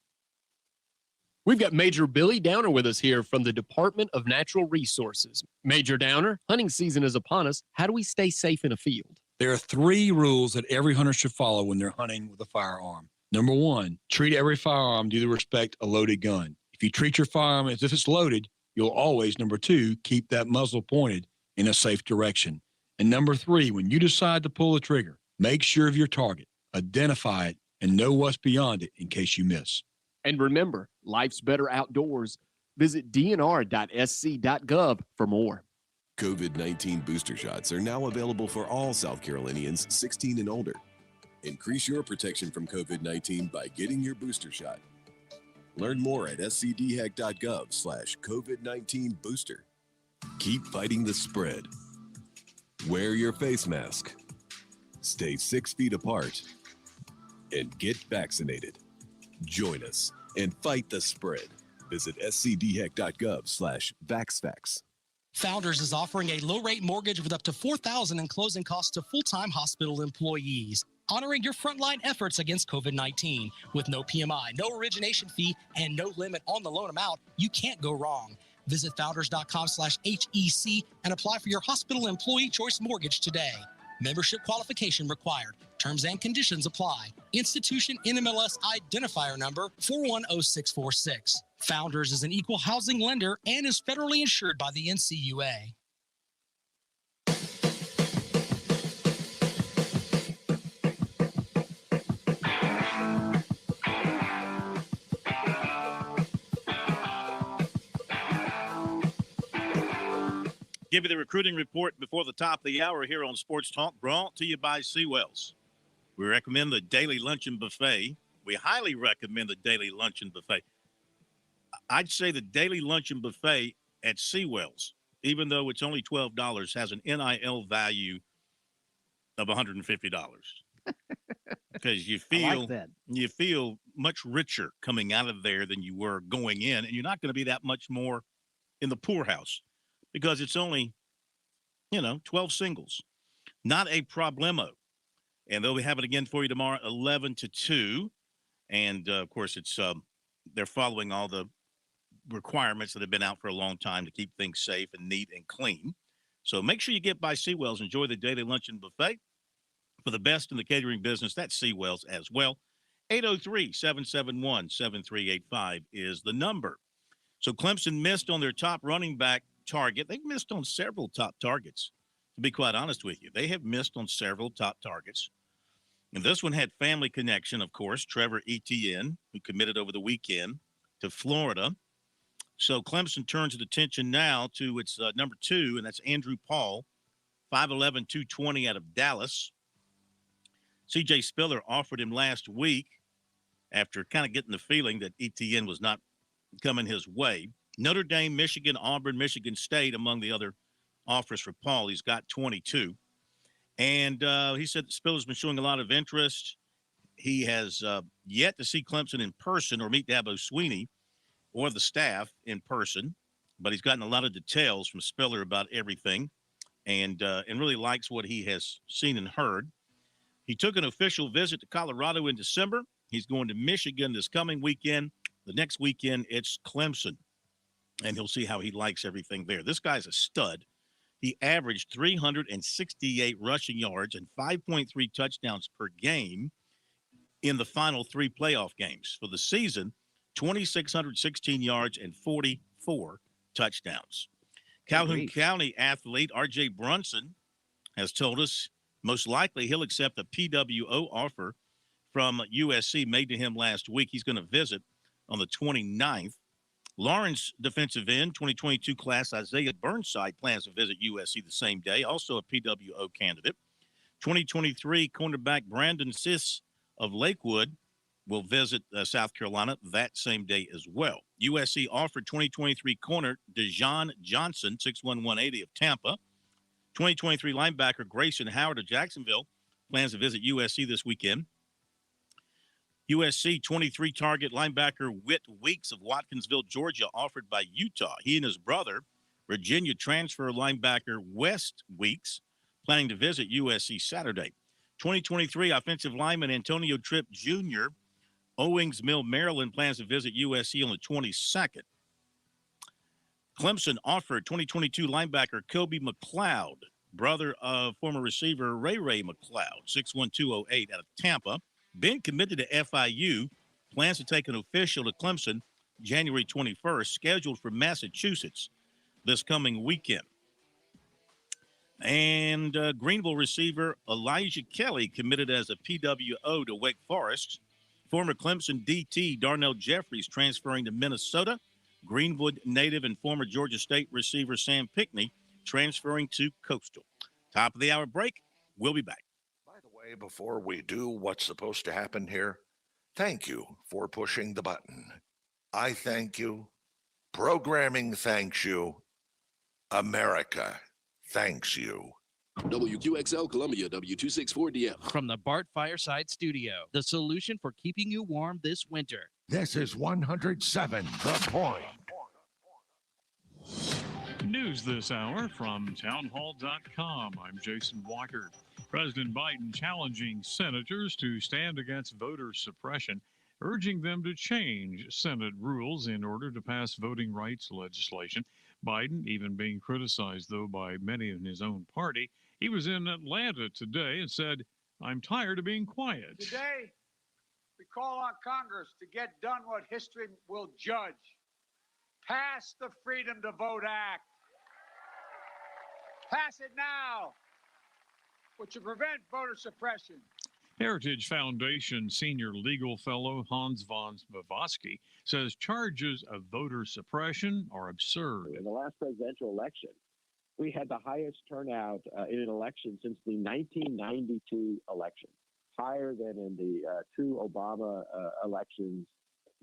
We've got Major Billy Downer with us here from the Department of Natural Resources. Major Downer, hunting season is upon us. How do we stay safe in a field? There are 3 rules that every hunter should follow when they're hunting with a firearm. Number 1, treat every firearm due to respect a loaded gun. If you treat your firearm as if it's loaded, you'll always, number 2, keep that muzzle pointed in a safe direction. And number 3, when you decide to pull the trigger, make sure of your target, identify it, and know what's beyond it in case you miss. And remember, life's better outdoors. Visit dnr.sc.gov for more. COVID-19 booster shots are now available for all South Carolinians 16 and older. Increase your protection from COVID-19 by getting your booster shot. Learn more at scdhack.gov/COVID-19 booster. Keep fighting the spread. Wear your face mask. Stay 6 feet apart. And get vaccinated. Join us and fight the spread. Visit scdhack.gov/vaxfax. Founders is offering a low-rate mortgage with up to $4,000 in closing costs to full-time hospital employees, honoring your frontline efforts against COVID-19. With no PMI, no origination fee, and no limit on the loan amount, you can't go wrong. Visit founders.com/HEC and apply for your hospital employee choice mortgage today. Membership qualification required. Terms and conditions apply. Institution NMLS identifier number 410646. Founders is an equal housing lender and is federally insured by the NCUA. Give you the recruiting report before the top of the hour here on Sports Talk, brought to you by Seawells. We recommend the Daily Luncheon Buffet. We highly recommend the Daily Luncheon Buffet. I'd say the Daily Luncheon Buffet at Seawells, even though it's only $12, has an NIL value of $150. Because you feel much richer coming out of there than you were going in, and you're not going to be that much more in the poorhouse because it's only, 12 singles. Not a problemo. And they'll have it again for you tomorrow, 11 to 2. And, of course, it's they're following all the requirements that have been out for a long time to keep things safe and neat and clean. So make sure you get by Seawells. Enjoy the Daily Luncheon Buffet. For the best in the catering business, that's Seawells as well. 803-771-7385 is the number. So Clemson missed on their top running back target. They've missed on several top targets, to be quite honest with you. They have missed on several top targets. And this one had family connection, of course. Trevor Etienne, who committed over the weekend to Florida. So Clemson turns its attention now to its number 2, and that's Andrew Paul, 5'11", 220 out of Dallas. C.J. Spiller offered him last week after kind of getting the feeling that Etienne was not coming his way. Notre Dame, Michigan, Auburn, Michigan State among the other offers for Paul. He's got 22. And he said that Spiller's been showing a lot of interest. He has yet to see Clemson in person or meet Dabo Swinney or the staff in person, but he's gotten a lot of details from Spiller about everything and really likes what he has seen and heard. He took an official visit to Colorado in December. He's going to Michigan this coming weekend. The next weekend, it's Clemson, and he'll see how he likes everything there. This guy's a stud. He averaged 368 rushing yards and 5.3 touchdowns per game in the final 3 playoff games. For the season, 2,616 yards and 44 touchdowns. Calhoun County athlete R.J. Brunson has told us most likely he'll accept a PWO offer from USC made to him last week. He's going to visit on the 29th. Lawrence defensive end, 2022 class Isaiah Burnside plans to visit USC the same day, also a PWO candidate. 2023 cornerback Brandon Siss of Lakewood will visit South Carolina that same day as well. USC offered 2023 corner Dejon Johnson, 6'1", 180 of Tampa. 2023 linebacker Grayson Howard of Jacksonville plans to visit USC this weekend. USC 23 target linebacker Whit Weeks of Watkinsville, Georgia, offered by Utah. He and his brother, Virginia transfer linebacker West Weeks, planning to visit USC Saturday. 2023 offensive lineman Antonio Tripp Jr., Owings Mill, Maryland, plans to visit USC on the 22nd. Clemson offered 2022 linebacker Kobe McLeod, brother of former receiver Ray McLeod, 6'1", out of Tampa. Been committed to FIU, plans to take an official to Clemson January 21st, scheduled for Massachusetts this coming weekend. And Greenville receiver Elijah Kelly committed as a PWO to Wake Forest. Former Clemson DT Darnell Jeffries transferring to Minnesota. Greenwood native and former Georgia State receiver Sam Pickney transferring to Coastal. Top of the hour break. We'll be back. By the way, before we do what's supposed to happen here, thank you for pushing the button. I thank you. Programming thanks you. America thanks you. WQXL Columbia, W264DM. From the Bart Fireside Studio, the solution for keeping you warm this winter. This is 107 The Point. News this hour from townhall.com. I'm Jason Walker. President Biden challenging senators to stand against voter suppression, urging them to change Senate rules in order to pass voting rights legislation. Biden even being criticized, though, by many in his own party. He was in Atlanta today and said, "I'm tired of being quiet." Today, we call on Congress to get done what history will judge. Pass the Freedom to Vote Act. Pass it now, which will prevent voter suppression. Heritage Foundation senior legal fellow Hans von Bavosky says charges of voter suppression are absurd. In the last presidential election, we had the highest turnout in an election since the 1992 election, higher than in the two Obama elections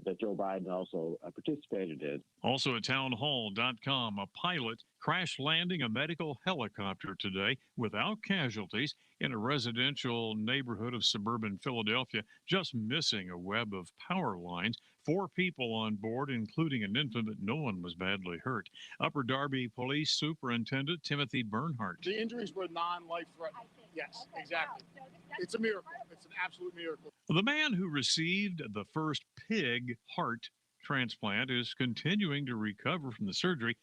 that Joe Biden also participated in. Also at townhall.com, a pilot crash landing a medical helicopter today without casualties in a residential neighborhood of suburban Philadelphia, just missing a web of power lines. 4 people on board, including an infant, but no one was badly hurt. Upper Darby Police Superintendent Timothy Bernhardt. The injuries were non-life-threatening. Yes, exactly. It's a miracle. It's an absolute miracle. The man who received the first pig heart transplant is continuing to recover from the surgery.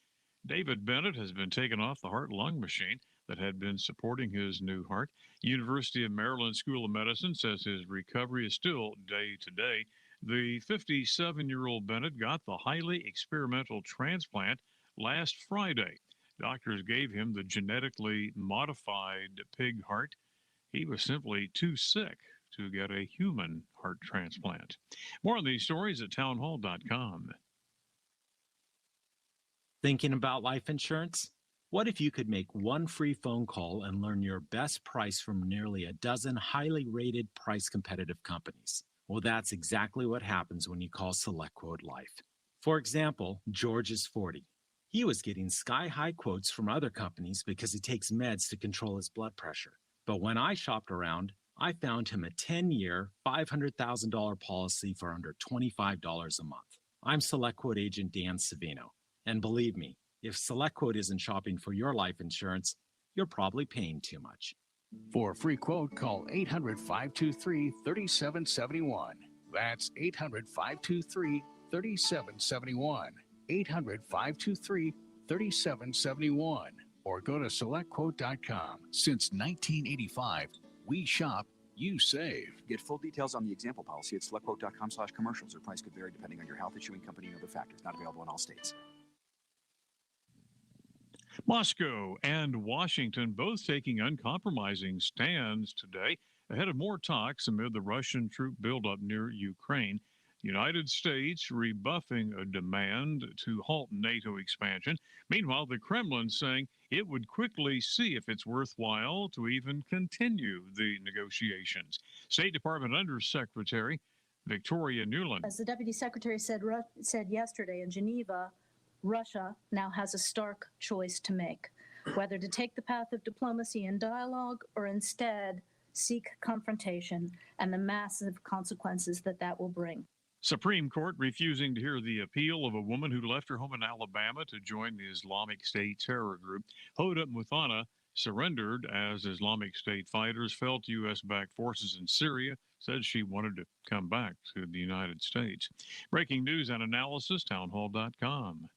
David Bennett has been taken off the heart-lung machine that had been supporting his new heart. University of Maryland School of Medicine says his recovery is still day-to-day. The 57-year-old Bennett got the highly experimental transplant last Friday. Doctors gave him the genetically modified pig heart. He was simply too sick to get a human heart transplant. More on these stories at townhall.com. Thinking about life insurance? What if you could make one free phone call and learn your best price from nearly a dozen highly rated, price competitive companies? Well, that's exactly what happens when you call SelectQuote Life. For example, George is 40. He was getting sky-high quotes from other companies because he takes meds to control his blood pressure. But when I shopped around, I found him a 10-year, $500,000 policy for under $25 a month. I'm SelectQuote agent Dan Savino. And believe me, if SelectQuote isn't shopping for your life insurance, you're probably paying too much. For a free quote, call 800-523-3771. That's 800-523-3771. 800-523-3771. Or go to SelectQuote.com. Since 1985, we shop, you save. Get full details on the example policy at SelectQuote.com/commercials. Or price could vary depending on your health, issuing company, and other factors. Not available in all states. Moscow and Washington both taking uncompromising stands today ahead of more talks amid the Russian troop buildup near Ukraine. United States rebuffing a demand to halt NATO expansion. Meanwhile, the Kremlin saying it would quickly see if it's worthwhile to even continue the negotiations. State Department Undersecretary Victoria Nuland. As the Deputy Secretary said yesterday in Geneva, Russia now has a stark choice to make, whether to take the path of diplomacy and dialogue or instead seek confrontation, and the massive consequences that will bring. Supreme Court refusing to hear the appeal of a woman who left her home in Alabama to join the Islamic State terror group. Hoda Muthana surrendered as Islamic State fighters fell to U.S.-backed forces in Syria, said she wanted to come back to the United States. Breaking news and analysis, townhall.com.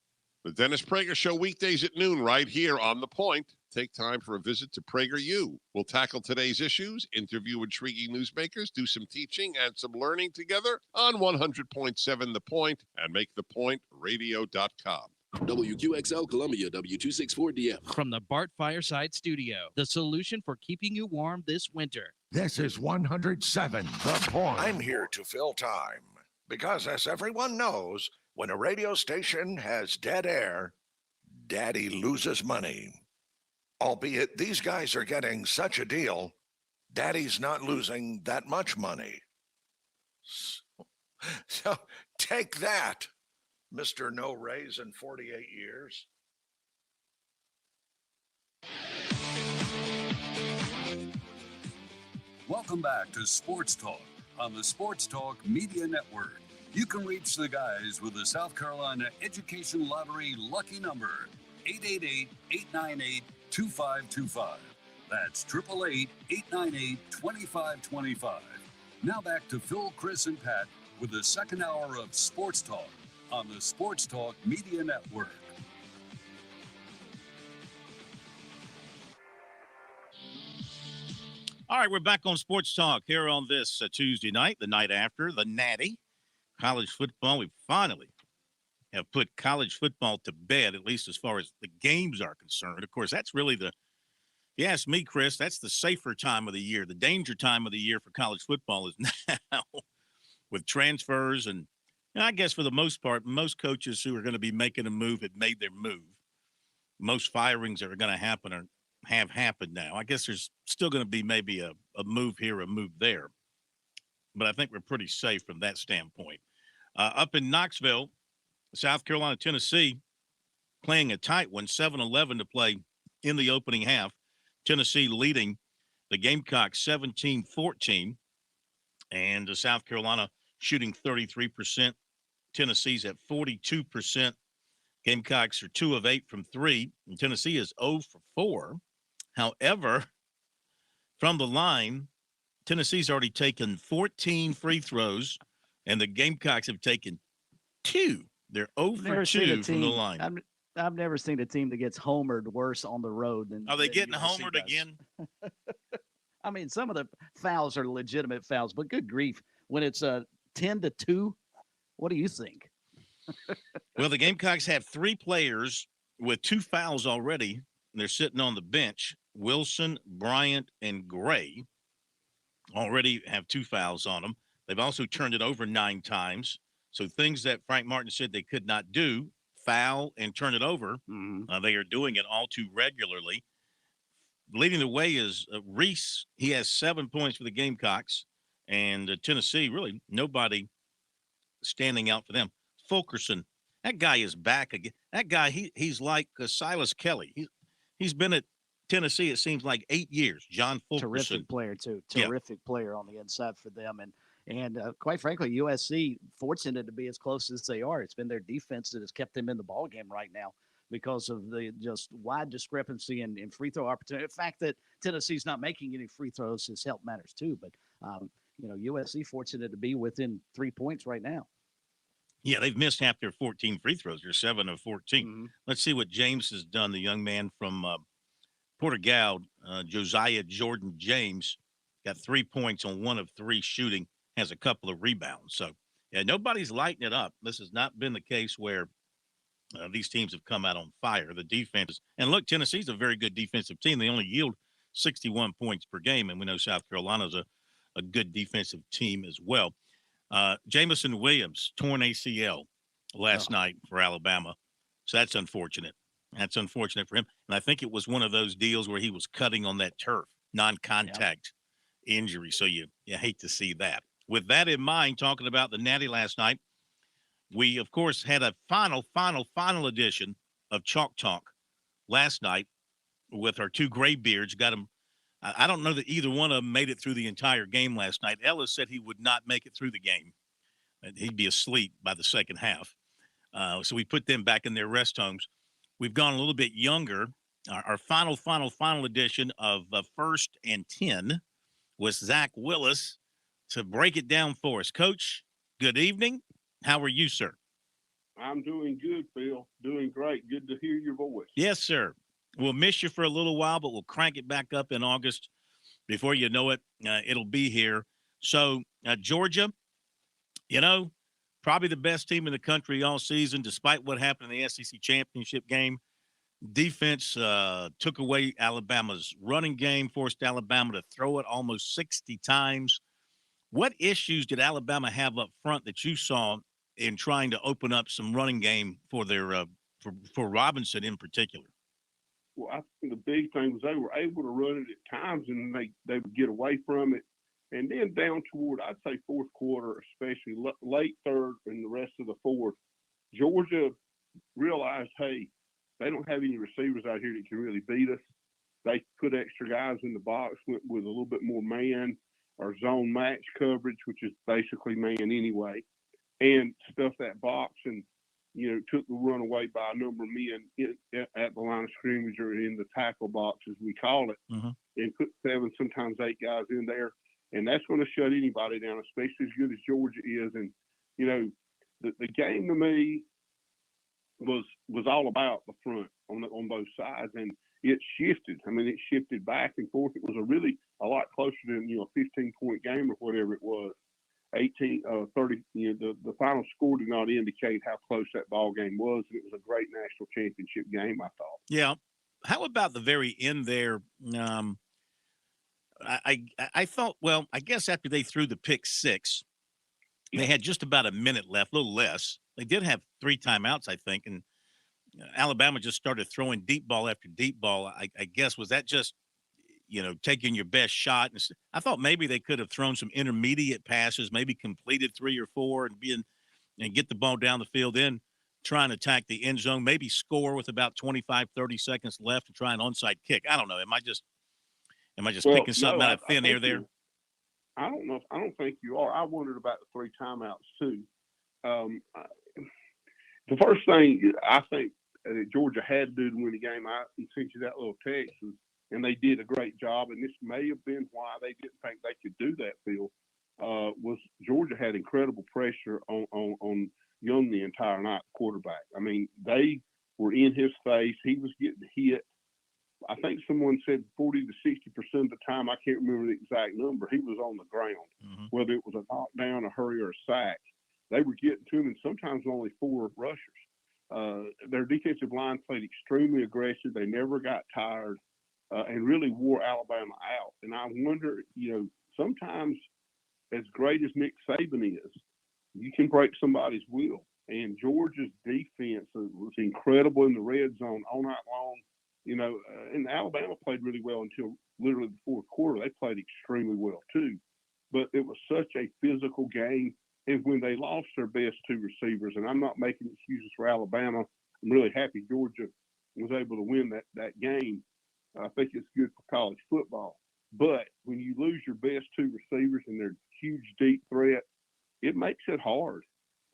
The Dennis Prager Show weekdays at noon right here on The Point. Take time for a visit to PragerU. We'll tackle today's issues, interview intriguing newsmakers, do some teaching and some learning together on 100.7 The Point and make thepointradio.com. WQXL Columbia, W264DM. From the Bart Fireside Studio, the solution for keeping you warm this winter. This is 107 The Point. I'm here to fill time because, as everyone knows, when a radio station has dead air, Daddy loses money. Albeit these guys are getting such a deal, Daddy's not losing that much money. So take that, Mr. No Raise in 48 years. Welcome back to Sports Talk on the Sports Talk Media Network. You can reach the guys with the South Carolina Education Lottery lucky number, 888-898-2525. That's 888-898-2525. Now back to Phil, Chris, and Pat with the second hour of Sports Talk on the Sports Talk Media Network. All right, we're back on Sports Talk here on this Tuesday night, the night after the Natty. College football, we finally have put college football to bed, at least as far as the games are concerned. Of course, that's really if you ask me, Chris, that's the safer time of the year. The danger time of the year for college football is now with transfers. And I guess for the most part, most coaches who are going to be making a move have made their move. Most firings that are going to happen or have happened now. I guess there's still going to be maybe a move here, a move there. But I think we're pretty safe from that standpoint. Up in Knoxville, South Carolina, Tennessee, playing a tight one, 7-11 to play in the opening half. Tennessee leading the Gamecocks 17-14, and South Carolina shooting 33%. Tennessee's at 42%. Gamecocks are 2 of 8 from 3, and Tennessee is 0 for 4. However, from the line, Tennessee's already taken 14 free throws, and the Gamecocks have taken 2. They're 0 for 2 from the line. I've never seen a team that gets homered worse on the road than. Are they getting USC homered does. again? I mean, some of the fouls are legitimate fouls, but good grief, when it's 10-2, what do you think? Well, the Gamecocks have 3 players with 2 fouls already, and they're sitting on the bench. Wilson, Bryant, and Gray already have 2 fouls on them. They've also turned it over 9 times. So things that Frank Martin said they could not do, foul and turn it over, they are doing it all too regularly. Leading the way is Reese. He has 7 points for the Gamecocks. And Tennessee, really nobody standing out for them. Fulkerson, that guy is back again. That guy, he's like Silas Kelly. He's been at Tennessee, it seems like 8 years. John Fulkerson. Terrific player, too. Terrific player on the inside for them. And quite frankly, USC, fortunate to be as close as they are. It's been their defense that has kept them in the ballgame right now because of the just wide discrepancy in free throw opportunity. The fact that Tennessee's not making any free throws has helped matters, too. But, USC fortunate to be within 3 points right now. Yeah, they've missed half their 14 free throws. They're 7 of 14. Let's see what James has done, the young man from Portugal, Josiah Jordan James, got 3 points on 1 of 3 shooting, has a couple of rebounds. So, yeah, nobody's lighting it up. This has not been the case where these teams have come out on fire. The defense, and look, Tennessee's a very good defensive team. They only yield 61 points per game, and we know South Carolina's a good defensive team as well. Jamison Williams, torn ACL last night for Alabama. So that's unfortunate. That's unfortunate for him. And I think it was one of those deals where he was cutting on that turf, non-contact injury. So you hate to see that. With that in mind, talking about the Natty last night, we, of course, had a final edition of Chalk Talk last night with our 2 graybeards. Got them. I don't know that either one of them made it through the entire game last night. Ellis said he would not make it through the game. He'd be asleep by the second half. So we put them back in their rest homes. We've gone a little bit younger. Our final edition of First and 10 was Zach Willis to break it down for us. Coach, good evening. How are you, sir? I'm doing good, Phil. Doing great. Good to hear your voice. Yes, sir. We'll miss you for a little while, but we'll crank it back up in August. Before you know it, it'll be here. So, Georgia, probably the best team in the country all season, despite what happened in the SEC championship game. Defense took away Alabama's running game, forced Alabama to throw it almost 60 times. What issues did Alabama have up front that you saw in trying to open up some running game for their for Robinson in particular? Well, I think the big thing was they were able to run it at times, and they would get away from it. And then down toward, I'd say, fourth quarter, especially late third and the rest of the fourth, Georgia realized, hey, they don't have any receivers out here that can really beat us. They put extra guys in the box, went with a little bit more man or zone match coverage, which is basically man anyway, and stuffed that box and, took the run away by a number of men at the line of scrimmage or in the tackle box, as we call it, and put 7, sometimes 8 guys in there. And that's going to shut anybody down, especially as good as Georgia is. And, the game to me was all about the front on both sides. And it shifted. I mean, it shifted back and forth. It was a lot closer than, a 15-point game or whatever it was. 30, the final score did not indicate how close that ball game was. It was a great national championship game, I thought. Yeah. How about the very end there? I thought, well, I guess after they threw the pick 6, they had just about a minute left, a little less. They did have 3 timeouts, I think, and Alabama just started throwing deep ball after deep ball. I guess, was that just, taking your best shot? And I thought maybe they could have thrown some intermediate passes, maybe completed 3 or 4 and get the ball down the field, then try and attack the end zone, maybe score with about 25, 30 seconds left to try an onside kick. I don't know. Am I just picking something out of thin air there? I don't know. I don't think you are. I wondered about the 3 timeouts too. The first thing I think that Georgia had to do to win the game, I sent you that little text, and they did a great job. And this may have been why they didn't think they could do that, Phil, was Georgia had incredible pressure on Young the entire night, quarterback. I mean, they were in his face. He was getting hit. I think someone said 40 to 60% of the time, I can't remember the exact number, he was on the ground, whether it was a knockdown, a hurry, or a sack. They were getting to him, and sometimes only 4 rushers. Their defensive line played extremely aggressive. They never got tired and really wore Alabama out. And I wonder, sometimes as great as Nick Saban is, you can break somebody's will. And Georgia's defense was incredible in the red zone all night long. And Alabama played really well until literally the fourth quarter. They played extremely well too. But it was such a physical game. And when they lost their best 2 receivers, and I'm not making excuses for Alabama, I'm really happy Georgia was able to win that game. I think it's good for college football. But when you lose your best 2 receivers and they're huge, deep threat, it makes it hard.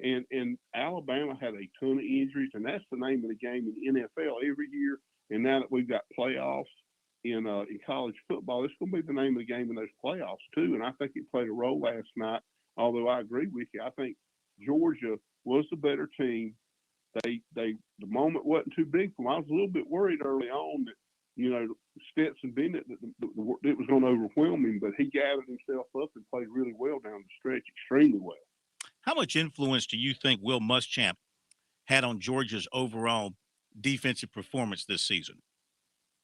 And Alabama had a ton of injuries, and that's the name of the game in the NFL every year. And now that we've got playoffs in college football, it's going to be the name of the game in those playoffs too. And I think it played a role last night. Although I agree with you, I think Georgia was the better team. The moment wasn't too big for them. I was a little bit worried early on that Stetson Bennett that it was going to overwhelm him, but he gathered himself up and played really well down the stretch, extremely well. How much influence do you think Will Muschamp had on Georgia's overall defensive performance this season?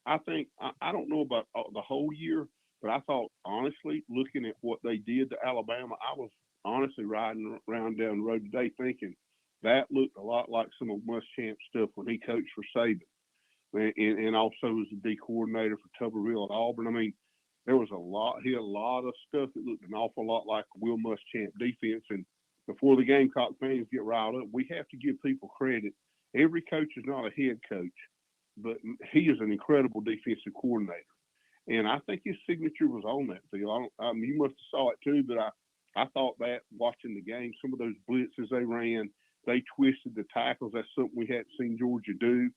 I think I don't know about the whole year, but I thought, honestly, looking at what they did to Alabama, I was honestly riding around down the road today thinking that looked a lot like some of Muschamp's stuff when he coached for Saban and also was the D coordinator for Tuberville at Auburn. I mean, he had a lot of stuff that looked an awful lot like Will Muschamp defense. And before the Gamecock fans get riled up, we have to give people credit. Every coach is not a head coach, but he is an incredible defensive coordinator. And I think his signature was on that field. You must have saw it too, but I thought that watching the game, some of those blitzes they ran, they twisted the tackles. That's something we hadn't seen Georgia do,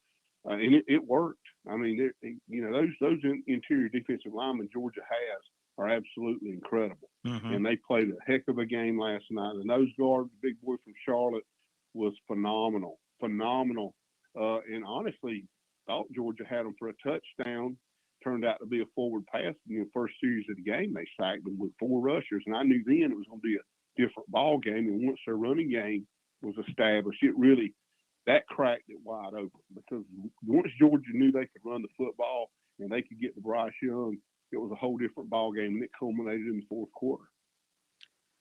and it worked. I mean, those interior defensive linemen Georgia has are absolutely incredible, and they played a heck of a game last night. And those guards, the big boy from Charlotte, was phenomenal. And honestly, thought Georgia had them for a touchdown. Turned out to be a forward pass in the first series of the game. They sacked them with 4 rushers, and I knew then it was going to be a different ball game. And once their running game was established, that cracked it wide open, because once Georgia knew they could run the football and they could get to Bryce Young, it was a whole different ball game, and it culminated in the fourth quarter.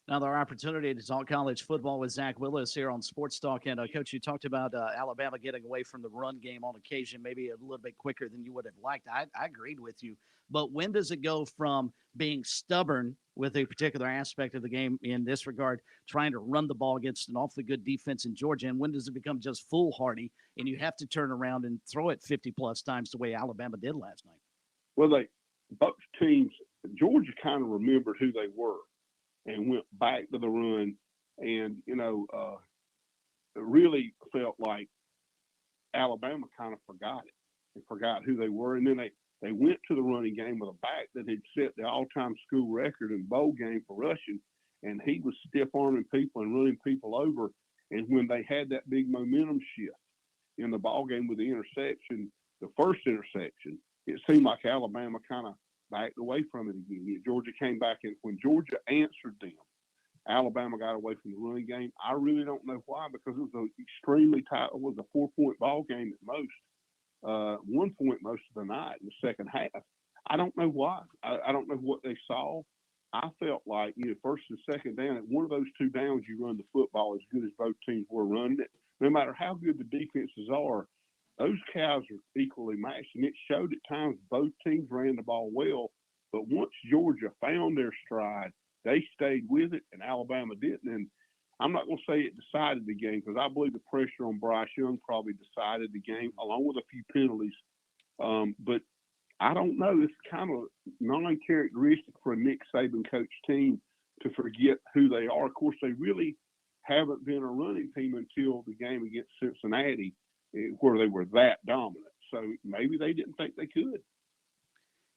Another opportunity to talk college football with Zach Willis here on Sports Talk. And, Coach, you talked about Alabama getting away from the run game on occasion, maybe a little bit quicker than you would have liked. I agreed with you. But when does it go from being stubborn with a particular aspect of the game in this regard, trying to run the ball against an awfully good defense in Georgia, and when does it become just foolhardy and you have to turn around and throw it 50-plus times the way Alabama did last night? Well, both teams, Georgia kind of remembered who they were and went back to the run, and it really felt like Alabama kind of forgot it and forgot who they were, and then they went to the running game with a back that had set the all-time school record in bowl game for rushing, and he was stiff-arming people and running people over. And when they had that big momentum shift in the ball game with the interception, the first interception, it seemed like Alabama kind of backed away from it again. Georgia came back, and when Georgia answered them, Alabama got away from the running game. I really don't know why, because it was an extremely tight. It was a 4-point ball game at most, 1 point most of the night in the second half. I don't know why. I don't know what they saw. I felt like, first and second down, at one of those 2 downs, you run the football as good as both teams were running it. No matter how good the defenses are, those cows are equally matched, and it showed at times both teams ran the ball well. But once Georgia found their stride, they stayed with it, and Alabama didn't. And I'm not going to say it decided the game, because I believe the pressure on Bryce Young probably decided the game, along with a few penalties. But I don't know. It's kind of non-characteristic for a Nick Saban coach team to forget who they are. Of course, they really haven't been a running team until the game against Cincinnati, where they were that dominant. So maybe they didn't think they could.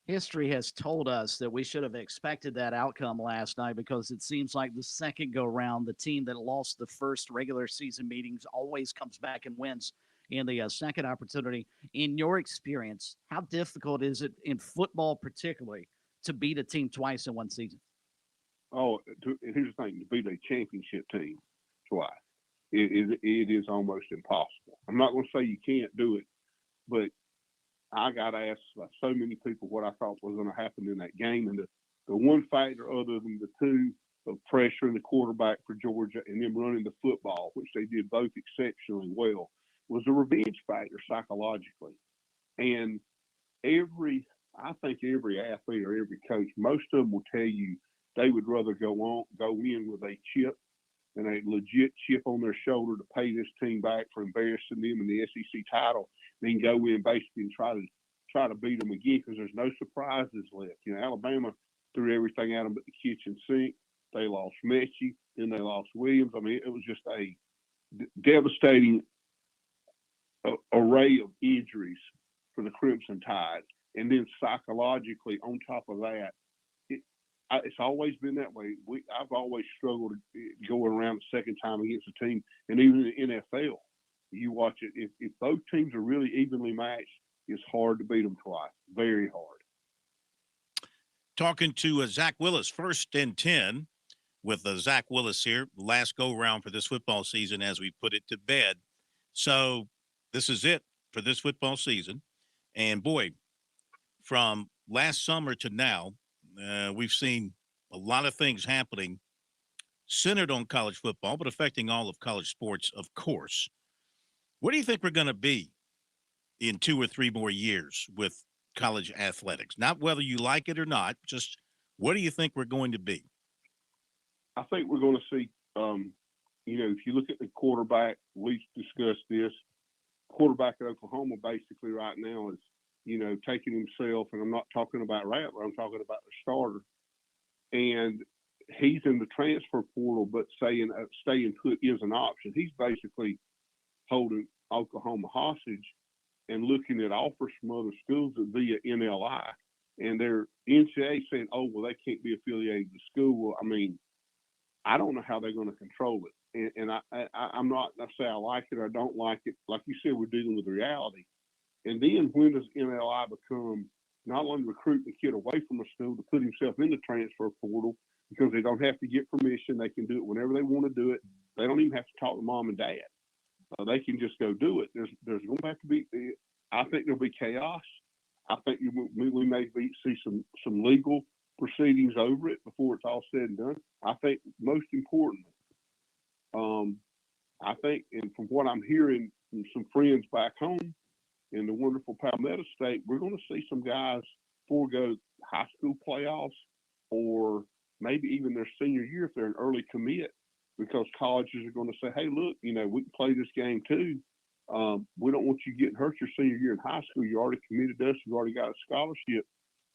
History has told us that we should have expected that outcome last night, because it seems like the second go-round, the team that lost the first regular season meetings always comes back and wins in the second opportunity. In your experience, how difficult is it in football particularly to beat a team twice in one season? Oh, here's the thing, to beat a championship team twice, it is almost impossible. I'm not going to say you can't do it, but I got asked by so many people what I thought was going to happen in that game. And the one factor, other than the 2 of pressuring the quarterback for Georgia and them running the football, which they did both exceptionally well, was the revenge factor psychologically. And I think every athlete or every coach, most of them will tell you they would rather go in with a chip and a legit chip on their shoulder to pay this team back for embarrassing them in the SEC title, than go in basically and try to beat them again, because there's no surprises left. Alabama threw everything at them but the kitchen sink. They lost Mechie, then they lost Williams. I mean, it was just a devastating array of injuries for the Crimson Tide. And then psychologically, on top of that, it's always been that way. I've always struggled going around the second time against a team, and even in the NFL, you watch it. If both teams are really evenly matched, it's hard to beat them twice. Very hard. Talking to Zach Willis, 1st and 10 with Zach Willis here, last go-round for this football season as we put it to bed. So this is it for this football season. And, boy, from last summer to now, we've seen a lot of things happening centered on college football, but affecting all of college sports, of course. Where do you think we're going to be in 2 or 3 more years with college athletics? Not whether you like it or not, just what do you think we're going to be? I think we're going to see, if you look at the quarterback, we discussed this. Quarterback at Oklahoma basically right now taking himself, and I'm not talking about Rattler, I'm talking about the starter, and he's in the transfer portal, but saying staying put is an option. He's basically holding Oklahoma hostage and looking at offers from other schools via NLI, and their NCAA saying, "Oh, well, they can't be affiliated with the school." Well, I mean, I don't know how they're going to control it, and I'm not. I say I like it or I don't like it. Like you said, we're dealing with reality. And then when does NLI become not only recruiting the kid away from a school to put himself in the transfer portal because they don't have to get permission, they can do it whenever they want to do it. They don't even have to talk to mom and dad. They can just go do it. There's going to have to be. I think there'll be chaos. I think we may see some legal proceedings over it before it's all said and done. I think most importantly, I think, and from what I'm hearing from some friends back home in the wonderful Palmetto State, we're going to see some guys forego high school playoffs or maybe even their senior year if they're an early commit, because colleges are going to say, "Hey, look, we can play this game too. We don't want you getting hurt your senior year in high school. You already committed to us. You've already got a scholarship.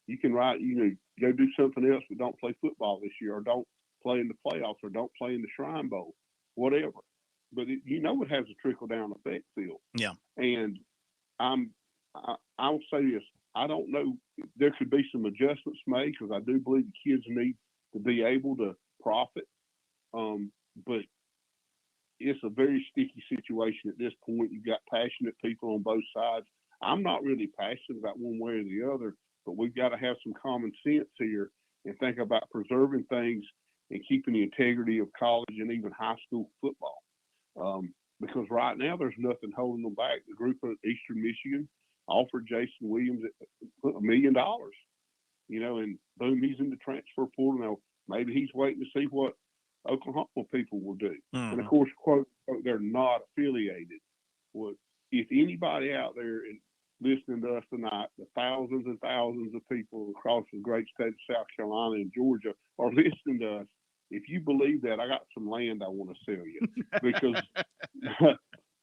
You can go do something else, but don't play football this year, or don't play in the playoffs, or don't play in the Shrine Bowl, whatever." But it has a trickle down effect, Phil. Yeah. And I will say this: I don't know. There could be some adjustments made because I do believe the kids need to be able to profit. But it's a very sticky situation at this point. You've got passionate people on both sides. I'm not really passionate about one way or the other, but we've got to have some common sense here and think about preserving things and keeping the integrity of college and even high school football. Because right now there's nothing holding them back. The group of Eastern Michigan offered Jason Williams $1 million, and boom, he's in the transfer portal. Now, maybe he's waiting to see what Oklahoma people will do. Mm-hmm. And of course, quote, they're not affiliated. Well, if anybody out there and listening to us tonight, the thousands and thousands of people across the great state of South Carolina and Georgia are listening to us, if you believe that, I got some land I want to sell you, because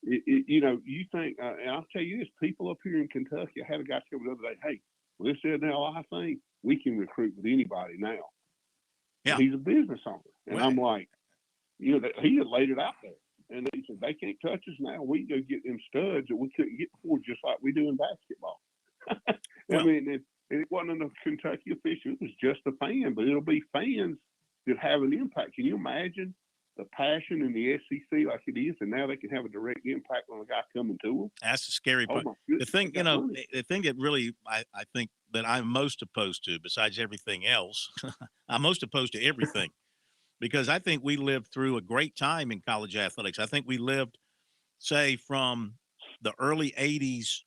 you think, and I'll tell you this, people up here in Kentucky, I had a guy tell me the other day, "Hey, well, this NLI thing, we can recruit with anybody now." Yeah. He's a business owner. And Well, I'm like, he had laid it out there. And he said, "They can't touch us now. We can go get them studs that we couldn't get before, just like we do in basketball." I mean, it wasn't a Kentucky official. It was just a fan, but it'll be fans that have an impact. Can you imagine the passion in the SEC like it is, and now they can have a direct impact on a guy coming to them? That's the scary part. my goodness, The thing, they got money. the thing that really I think that I'm most opposed to, besides everything else, I'm most opposed to everything, because I think we lived through a great time in college athletics. I think we lived, say, from the early 80s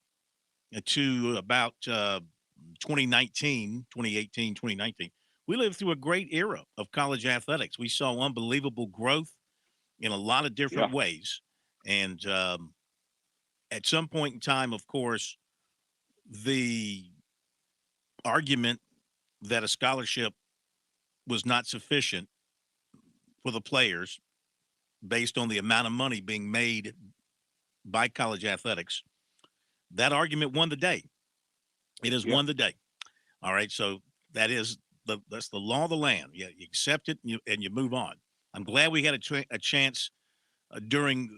to about 2018, 2019. We lived through a great era of college athletics. We saw unbelievable growth in a lot of different ways. And at some point in time, of course, the argument that a scholarship was not sufficient for the players based on the amount of money being made by college athletics, that argument won the day. It has won the day. All right. So that's the law of the land. You accept it and you move on. I'm glad we had a chance during,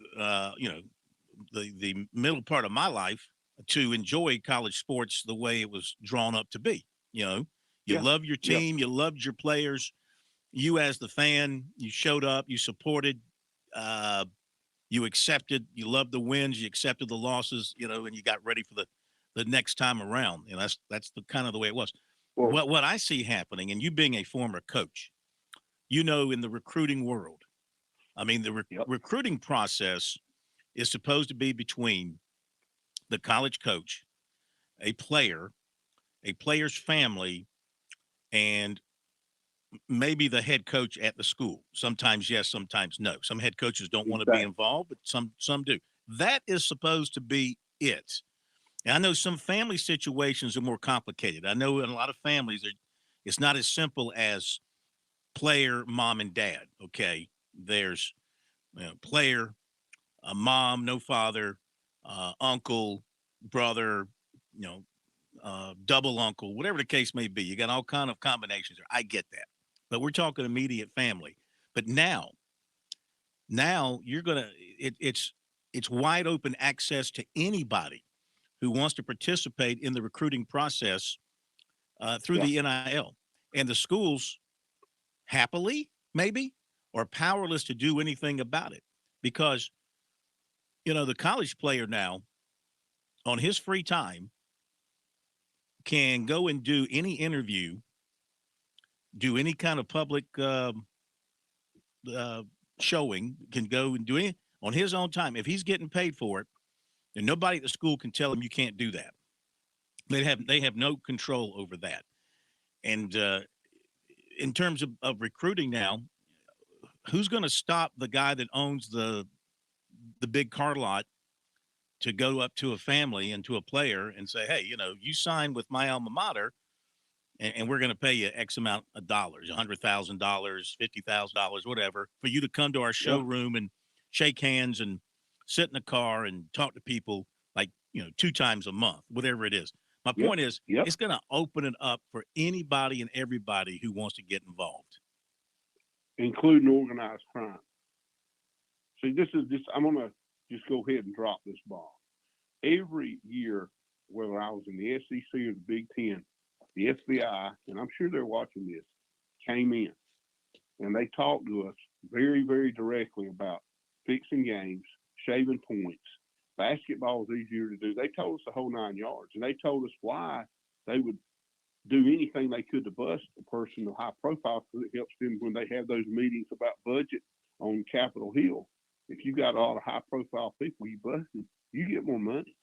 the middle part of my life to enjoy college sports the way it was drawn up to be. You love your team, you loved your players. You as the fan, you showed up, you supported, you accepted, you loved the wins, you accepted the losses, and you got ready for the next time around. And that's the kind of the way it was. Well, what I see happening, and you being a former coach, in the recruiting world, I mean, the recruiting process is supposed to be between the college coach, a player's family, and maybe the head coach at the school. Sometimes yes, sometimes no. Some head coaches don't want to be involved, but some do. That is supposed to be it. And I know some family situations are more complicated. I know in a lot of families, it's not as simple as player, mom, and dad. Okay, there's player, mom, no father, uncle, brother, double uncle, whatever the case may be. You got all kind of combinations there. I get that. But we're talking immediate family. But now you're going to it's wide open access to anybody who wants to participate in the recruiting process through the NIL. And the schools happily, maybe, are powerless to do anything about it because, the college player now on his free time can go and do any interview, do any kind of public showing, can go and do it on his own time. If he's getting paid for it, and nobody at the school can tell him you can't do that. They have no control over that. And in terms of recruiting now, who's going to stop the guy that owns the big car lot to go up to a family and to a player and say, hey, you signed with my alma mater and we're going to pay you X amount of dollars, $100,000, $50,000, whatever, for you to come to our showroom and shake hands and sit in a car and talk to people like, 2 times a month, whatever it is. My point is, it's going to open it up for anybody and everybody who wants to get involved. Including organized crime. See, I'm going to just go ahead and drop this bomb. Every year, whether I was in the SEC or the Big Ten, the FBI, and I'm sure they're watching this, came in and they talked to us very, very directly about fixing games, shaving points. Basketball is easier to do. They told us the whole 9 yards, and they told us why they would do anything they could to bust a person of high profile because it helps them when they have those meetings about budget on Capitol Hill. If you got a lot of high profile people you busted, you get more money.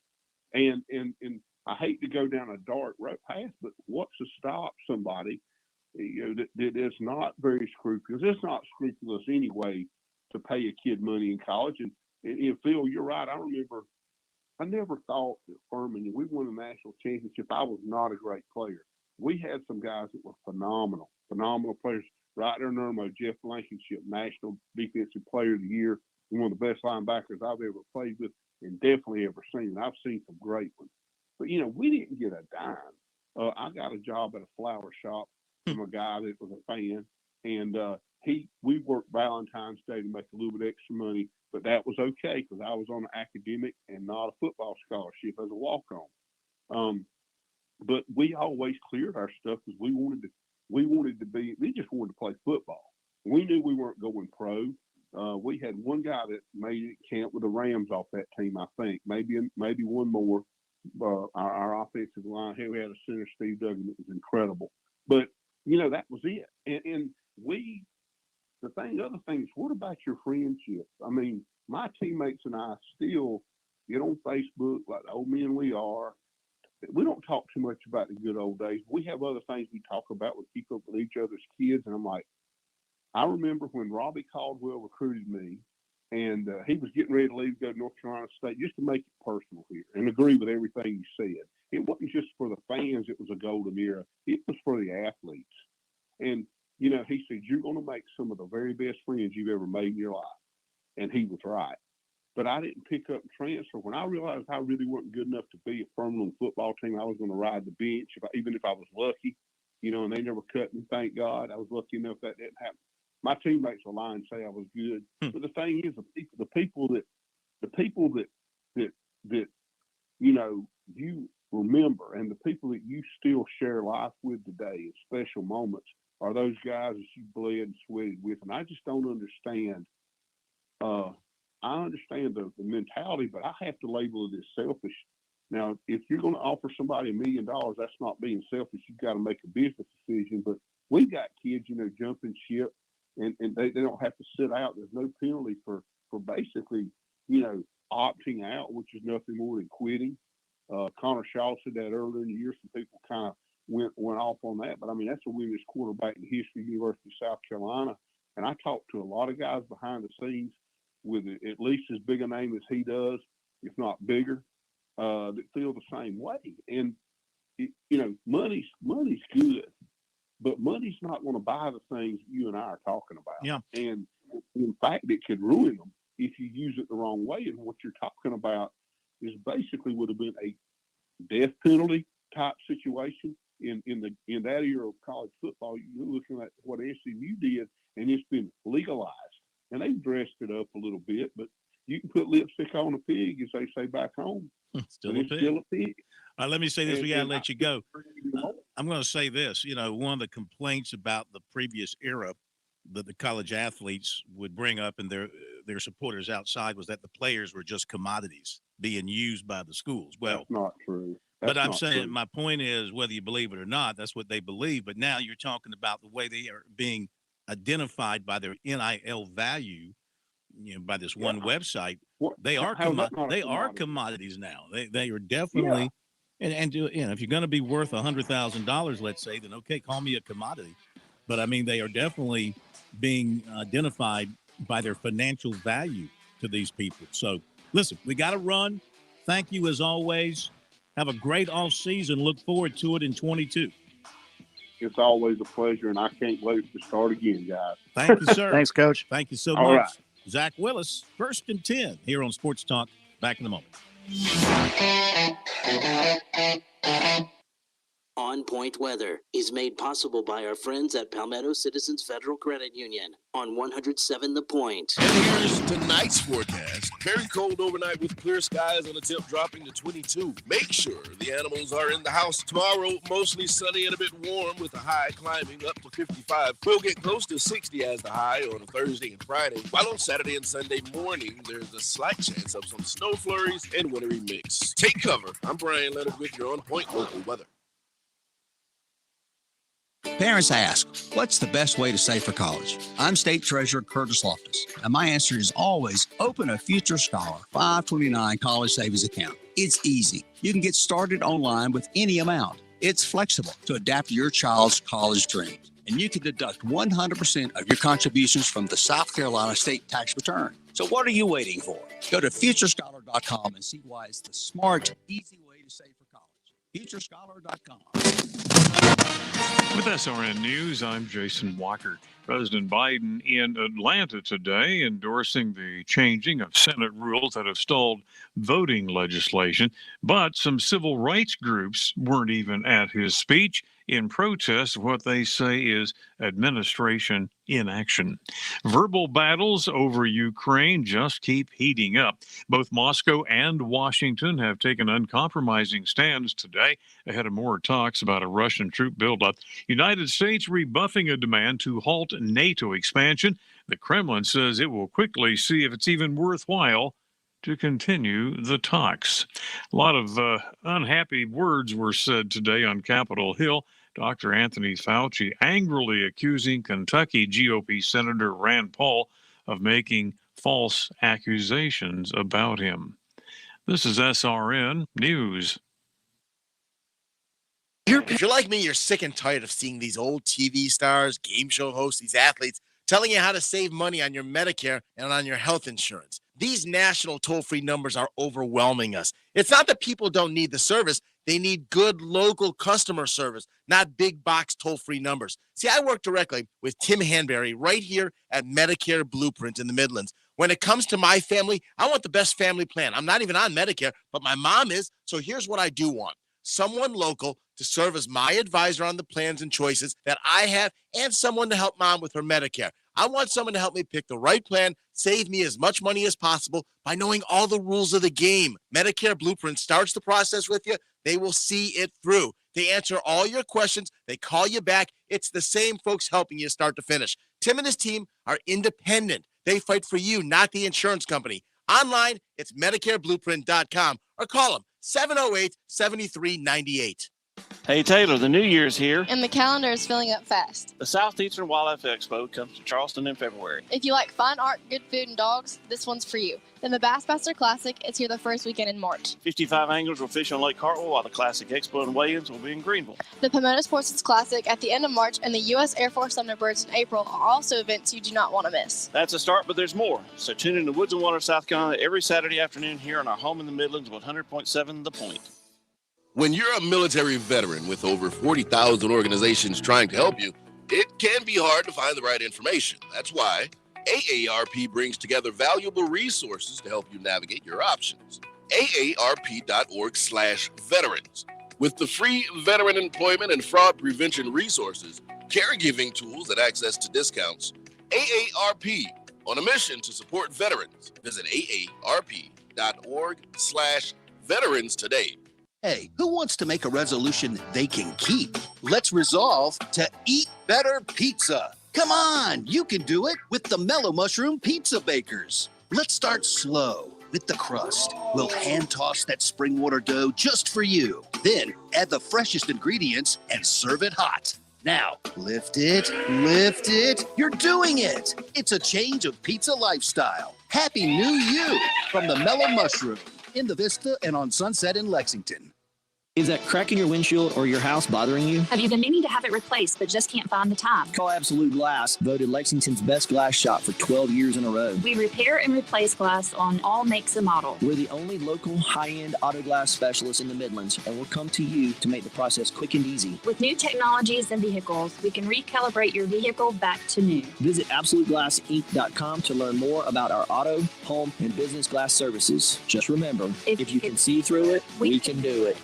And I hate to go down a dark road path, but what's to stop somebody that is not very scrupulous? It's not scrupulous anyway to pay a kid money in college. And Phil, you're right. I never thought that Furman, we won a national championship. I was not a great player. We had some guys that were phenomenal players. Ryder Nermo, Jeff Blankenship, National Defensive Player of the Year, one of the best linebackers I've ever played with and definitely ever seen. And I've seen some great ones. But, we didn't get a dime. I got a job at a flower shop from a guy that was a fan. And we worked Valentine's Day to make a little bit extra money. But that was okay because I was on an academic and not a football scholarship as a walk-on. But we always cleared our stuff because we just wanted to play football. We knew we weren't going pro. We had one guy that made it camp with the Rams off that team, I think. Maybe one more. Our offensive line, here we had a center, Steve Duggan, that was incredible. But, that was it. And other things, what about your friendships? I mean, my teammates and I still get on Facebook like the old men we are. We don't talk too much about the good old days. We have other things we talk about. We keep up with each other's kids. And I'm like, I remember when Robbie Caldwell recruited me and he was getting ready to leave to go to North Carolina State, just to make it personal here and agree with everything you said. It wasn't just for the fans. It was a golden era. It was for the athletes. And, he said, you're going to make some of the very best friends you've ever made in your life. And he was right. But I didn't pick up and transfer. When I realized I really wasn't good enough to be a Furman football team, I was going to ride the bench, even if I was lucky, and they never cut me, thank God. I was lucky enough that didn't happen. My teammates will lie and say I was good. But the thing is, the people that you remember and the people that you still share life with today at special moments are those guys that you bled and sweated with. And I just don't understand. I understand the mentality, but I have to label it as selfish. Now, if you're going to offer somebody $1 million, that's not being selfish. You've got to make a business decision. But we've got kids, jumping ship, and they don't have to sit out. There's no penalty for basically, opting out, which is nothing more than quitting. Connor Shaw said that earlier in the year. Some people kind of went off on that. But, I mean, that's the winningest quarterback in the history of the University of South Carolina. And I talked to a lot of guys behind the scenes with at least as big a name as he does, if not bigger, that feel the same way. And, money's good, but money's not going to buy the things you and I are talking about. Yeah. And in fact, it could ruin them if you use it the wrong way. And what you're talking about is basically would have been a death penalty type situation in that era of college football. You're looking at what SMU did, and it's been legalized, and they've dressed it up a little bit, but you can put lipstick on a pig, as they say back home. Still but a it's pig. still a pig. Let me say this. We got to And let you go. I'm going to say this. One of the complaints about the previous era that the college athletes would bring up and their supporters outside was that the players were just commodities being used by the schools. Well, That's not true. but I'm not saying true. my point is, whether you believe it or not, that's what they believe. But now you're talking about the way they are being identified by their NIL value, by this one website. They are commodities now. They are definitely. And if you're going to be worth $100,000, let's say, then okay, call me a commodity. But I mean, they are definitely being identified by their financial value to these people. So listen, we got to run. Thank you as always. Have a great off season. Look forward to it in 22. It's always a pleasure, and I can't wait to start again, guys. Thank you, sir. Thanks, Coach. Thank you so All much. right. Zach Willis, 1st and 10 here on Sports Talk. Back in a moment. On Point Weather is made possible by our friends at Palmetto Citizens Federal Credit Union on 107 The Point. And here's tonight's forecast. Very cold overnight with clear skies and a temp dropping to 22. Make sure the animals are in the house. Tomorrow, mostly sunny and a bit warm with a high climbing up to 55. We'll get close to 60 as the high on Thursday and Friday. While on Saturday and Sunday morning, there's a slight chance of some snow flurries and wintry mix. Take cover. I'm Brian Leonard with your On Point local weather. Parents ask, what's the best way to save for college? I'm State Treasurer Curtis Loftus, and my answer is always open a Future Scholar 529 college savings account. It's easy. You can get started online with any amount. It's flexible to adapt to your child's college dreams, and you can deduct 100% of your contributions from the South Carolina state tax return. So what are you waiting for? Go to futurescholar.com and see why it's the smart, easy way to save for college. futurescholar.com. With SRN News, I'm Jason Walker. President Biden in Atlanta today endorsing the changing of Senate rules that have stalled voting legislation. But some civil rights groups weren't even at his speech in protest of what they say is administration inaction. Verbal battles over Ukraine just keep heating up. Both Moscow and Washington have taken uncompromising stands today ahead of more talks about a Russian troop buildup. United States rebuffing a demand to halt NATO expansion. The Kremlin says it will quickly see if it's even worthwhile to continue the talks. A lot of unhappy words were said today on Capitol Hill. Dr. Anthony Fauci angrily accusing Kentucky GOP Senator Rand Paul of making false accusations about him. This is SRN News. If you're like me, you're sick and tired of seeing these old TV stars, game show hosts, these athletes telling you how to save money on your Medicare and on your health insurance. These national toll-free numbers are overwhelming us. It's not that people don't need the service. They need good local customer service, not big box toll-free numbers. See, I work directly with Tim Hanberry right here at Medicare Blueprint in the Midlands. When it comes to my family, I want the best family plan. I'm not even on Medicare, but my mom is. So here's what I do want. Someone local to serve as my advisor on the plans and choices that I have, and someone to help mom with her Medicare. I want someone to help me pick the right plan, save me as much money as possible by knowing all the rules of the game. Medicare Blueprint starts the process with you. They will see it through. They answer all your questions. They call you back. It's the same folks helping you start to finish. Tim and his team are independent. They fight for you, not the insurance company. Online, it's MedicareBlueprint.com or call them 708-7398. Hey Taylor, the new year's here. And the calendar is filling up fast. The Southeastern Wildlife Expo comes to Charleston in February. If you like fine art, good food, and dogs, this one's for you. Then the Bassmaster Classic is here the first weekend in March. 55 anglers will fish on Lake Hartwell while the Classic Expo and weigh-ins will be in Greenville. The Pomona Sportsman's Classic at the end of March and the U.S. Air Force Thunderbirds in April are also events you do not want to miss. That's a start, but there's more. So tune in to Woods and Water, South Carolina every Saturday afternoon here on our home in the Midlands with 100.7 The Point. When you're a military veteran with over 40,000 organizations trying to help you, it can be hard to find the right information. That's why AARP brings together valuable resources to help you navigate your options. AARP.org/veterans. With the free veteran employment and fraud prevention resources, caregiving tools, and access to discounts, AARP, on a mission to support veterans. Visit aarp.org/veterans today. Hey, who wants to make a resolution they can keep? Let's resolve to eat better pizza. Come on, you can do it with the Mellow Mushroom Pizza Bakers. Let's start slow with the crust. We'll hand toss that spring water dough just for you. Then add the freshest ingredients and serve it hot. Now, lift it, lift it. You're doing it. It's a change of pizza lifestyle. Happy New You from the Mellow Mushroom in the Vista and on Sunset in Lexington. Is that crack in your windshield or your house bothering you? Have you been meaning to have it replaced but just can't find the time? Call Absolute Glass, voted Lexington's best glass shop for 12 years in a row. We repair and replace glass on all makes and models. We're the only local high-end auto glass specialist in the Midlands, and we'll come to you to make the process quick and easy. With new technologies and vehicles, we can recalibrate your vehicle back to new. Visit AbsoluteGlassInc.com to learn more about our auto, home, and business glass services. Just remember, if you can see through it, we can do it.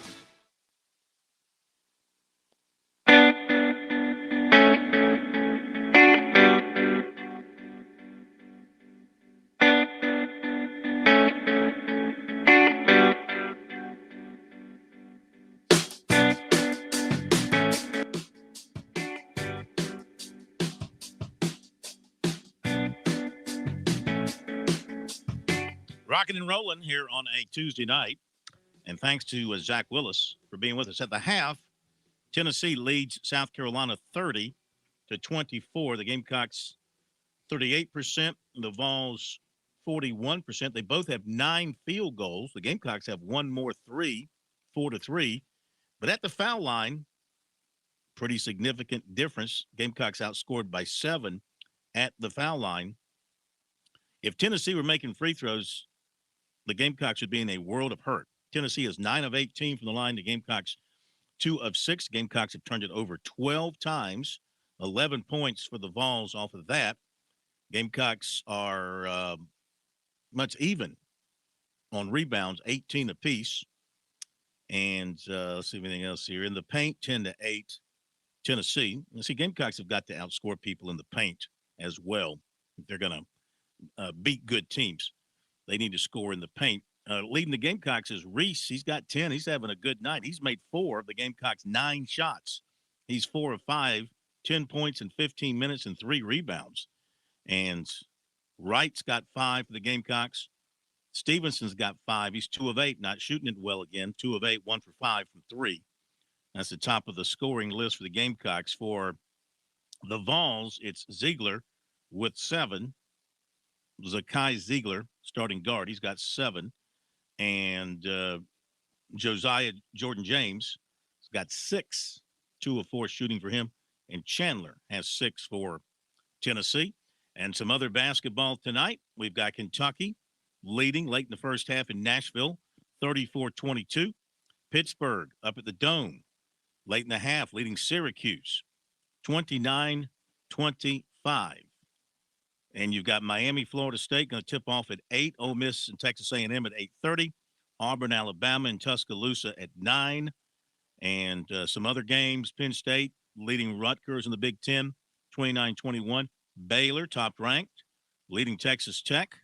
Rocking and rolling here on a Tuesday night. And thanks to Zach Willis for being with us. At the half, Tennessee leads South Carolina 30-24. The Gamecocks 38%, the Vols 41%. They both have 9 field goals. The Gamecocks have one more 3, 4-3. But at the foul line, pretty significant difference. Gamecocks outscored by 7 at the foul line. If Tennessee were making free throws, the Gamecocks would be in a world of hurt. Tennessee is 9 of 18 from the line. The Gamecocks 2 of 6. Gamecocks have turned it over 12 times. 11 points for the Vols off of that. Gamecocks are much even on rebounds, 18 apiece. And let's see anything else here. In the paint, 10-8 Tennessee. You see, Gamecocks have got to outscore people in the paint as well. If they're going to beat good teams, they need to score in the paint. Leading the Gamecocks is Reese. He's got 10. He's having a good night. He's made 4 of the Gamecocks' 9 shots. He's 4 of 5, 10 points in 15 minutes and 3 rebounds. And Wright's got 5 for the Gamecocks. Stevenson's got 5. He's 2 of 8, not shooting it well again. 2 of 8, 1 for 5 from 3. That's the top of the scoring list for the Gamecocks. For the Vols, it's Ziegler with 7. Zakai Ziegler, starting guard, he's got 7. And Josiah Jordan-James has got 6, 2 of 4 shooting for him. And Chandler has 6 for Tennessee. And some other basketball tonight. We've got Kentucky leading late in the first half in Nashville, 34-22. Pittsburgh up at the Dome late in the half, leading Syracuse, 29-25. And you've got Miami, Florida State going to tip off at 8. Ole Miss and Texas A&M at 8:30. Auburn, Alabama, and Tuscaloosa at 9. And some other games, Penn State leading Rutgers in the Big Ten, 29-21. Baylor, top ranked, leading Texas Tech,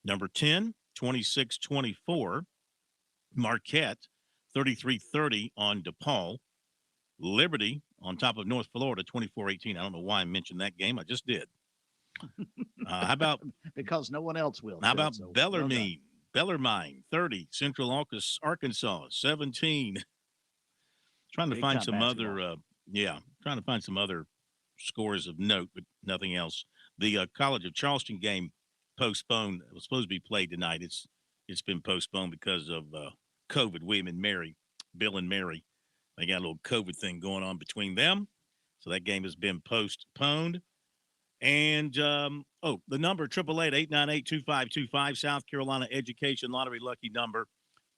number 10, 26-24. Marquette, 33-30 on DePaul. Liberty on top of North Florida, 24-18. I don't know why I mentioned that game. I just did. How about because no one else will. How about Bellarmine? Bellarmine, 30. Central Arkansas, 17. Trying to Big find time some basketball. other, trying to find some other scores of note, but nothing else. The College of Charleston game postponed. It was supposed to be played tonight. It's been postponed because of COVID. William and Mary, Bill and Mary, they got a little COVID thing going on between them. So that game has been postponed. And, the number, 888-898-2525, South Carolina Education Lottery lucky number.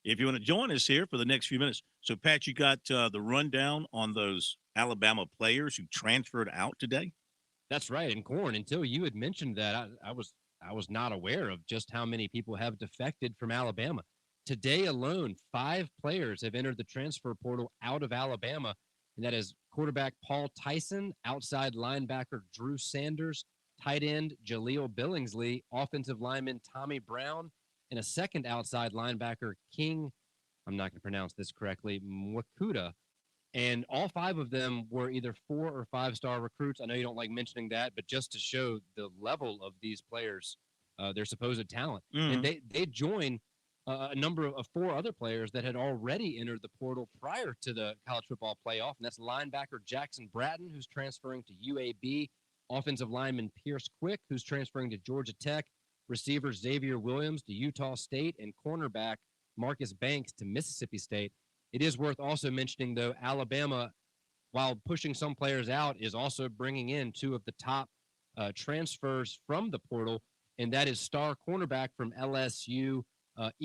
If you want to join us here for the next few minutes. So, Pat, you got the rundown on those Alabama players who transferred out today? That's right. And Corn, until you had mentioned that, I was not aware of just how many people have defected from Alabama. today alone, 5 players have entered the transfer portal out of Alabama, and that is quarterback Paul Tyson, outside linebacker Drew Sanders, tight end Jaleel Billingsley, offensive lineman Tommy Brown, and a second outside linebacker King, I'm not going to pronounce this correctly, Mwakuda. And all 5 of them were either 4 or 5-star recruits. I know you don't like mentioning that, but just to show the level of these players, their supposed talent. And they join a number of 4 other players that had already entered the portal prior to the college football playoff. And that's linebacker Jackson Bratton, who's transferring to UAB, offensive lineman Pierce Quick, who's transferring to Georgia Tech, receiver Xavier Williams to Utah State, and cornerback Marcus Banks to Mississippi State. It is worth also mentioning, though, Alabama, while pushing some players out, is also bringing in 2 of the top transfers from the portal, and that is star cornerback from LSU,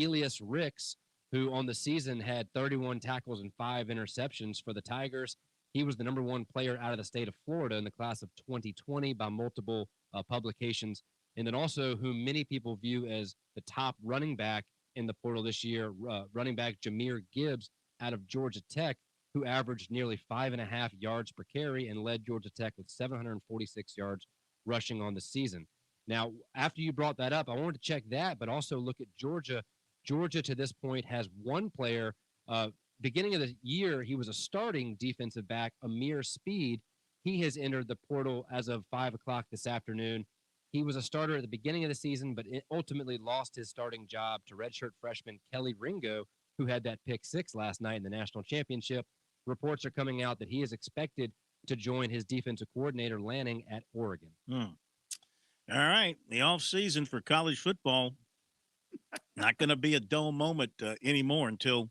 Elias Ricks, who on the season had 31 tackles and 5 interceptions for the Tigers. He was the number 1 player out of the state of Florida in the class of 2020 by multiple publications, and then also who many people view as the top running back in the portal this year, running back Jahmyr Gibbs out of Georgia Tech, who averaged nearly 5.5 yards per carry and led Georgia Tech with 746 yards rushing on the season. Now, after you brought that up, I wanted to check that, but also look at Georgia. Georgia, to this point, has 1 player. Beginning of the year, he was a starting defensive back, Amir Speed. He has entered the portal as of 5 o'clock this afternoon. He was a starter at the beginning of the season, but ultimately lost his starting job to redshirt freshman Kelly Ringo, who had that pick 6 last night in the national championship. Reports are coming out that he is expected to join his defensive coordinator Lanning at Oregon. All right. The offseason for college football, not going to be a dull moment anymore until,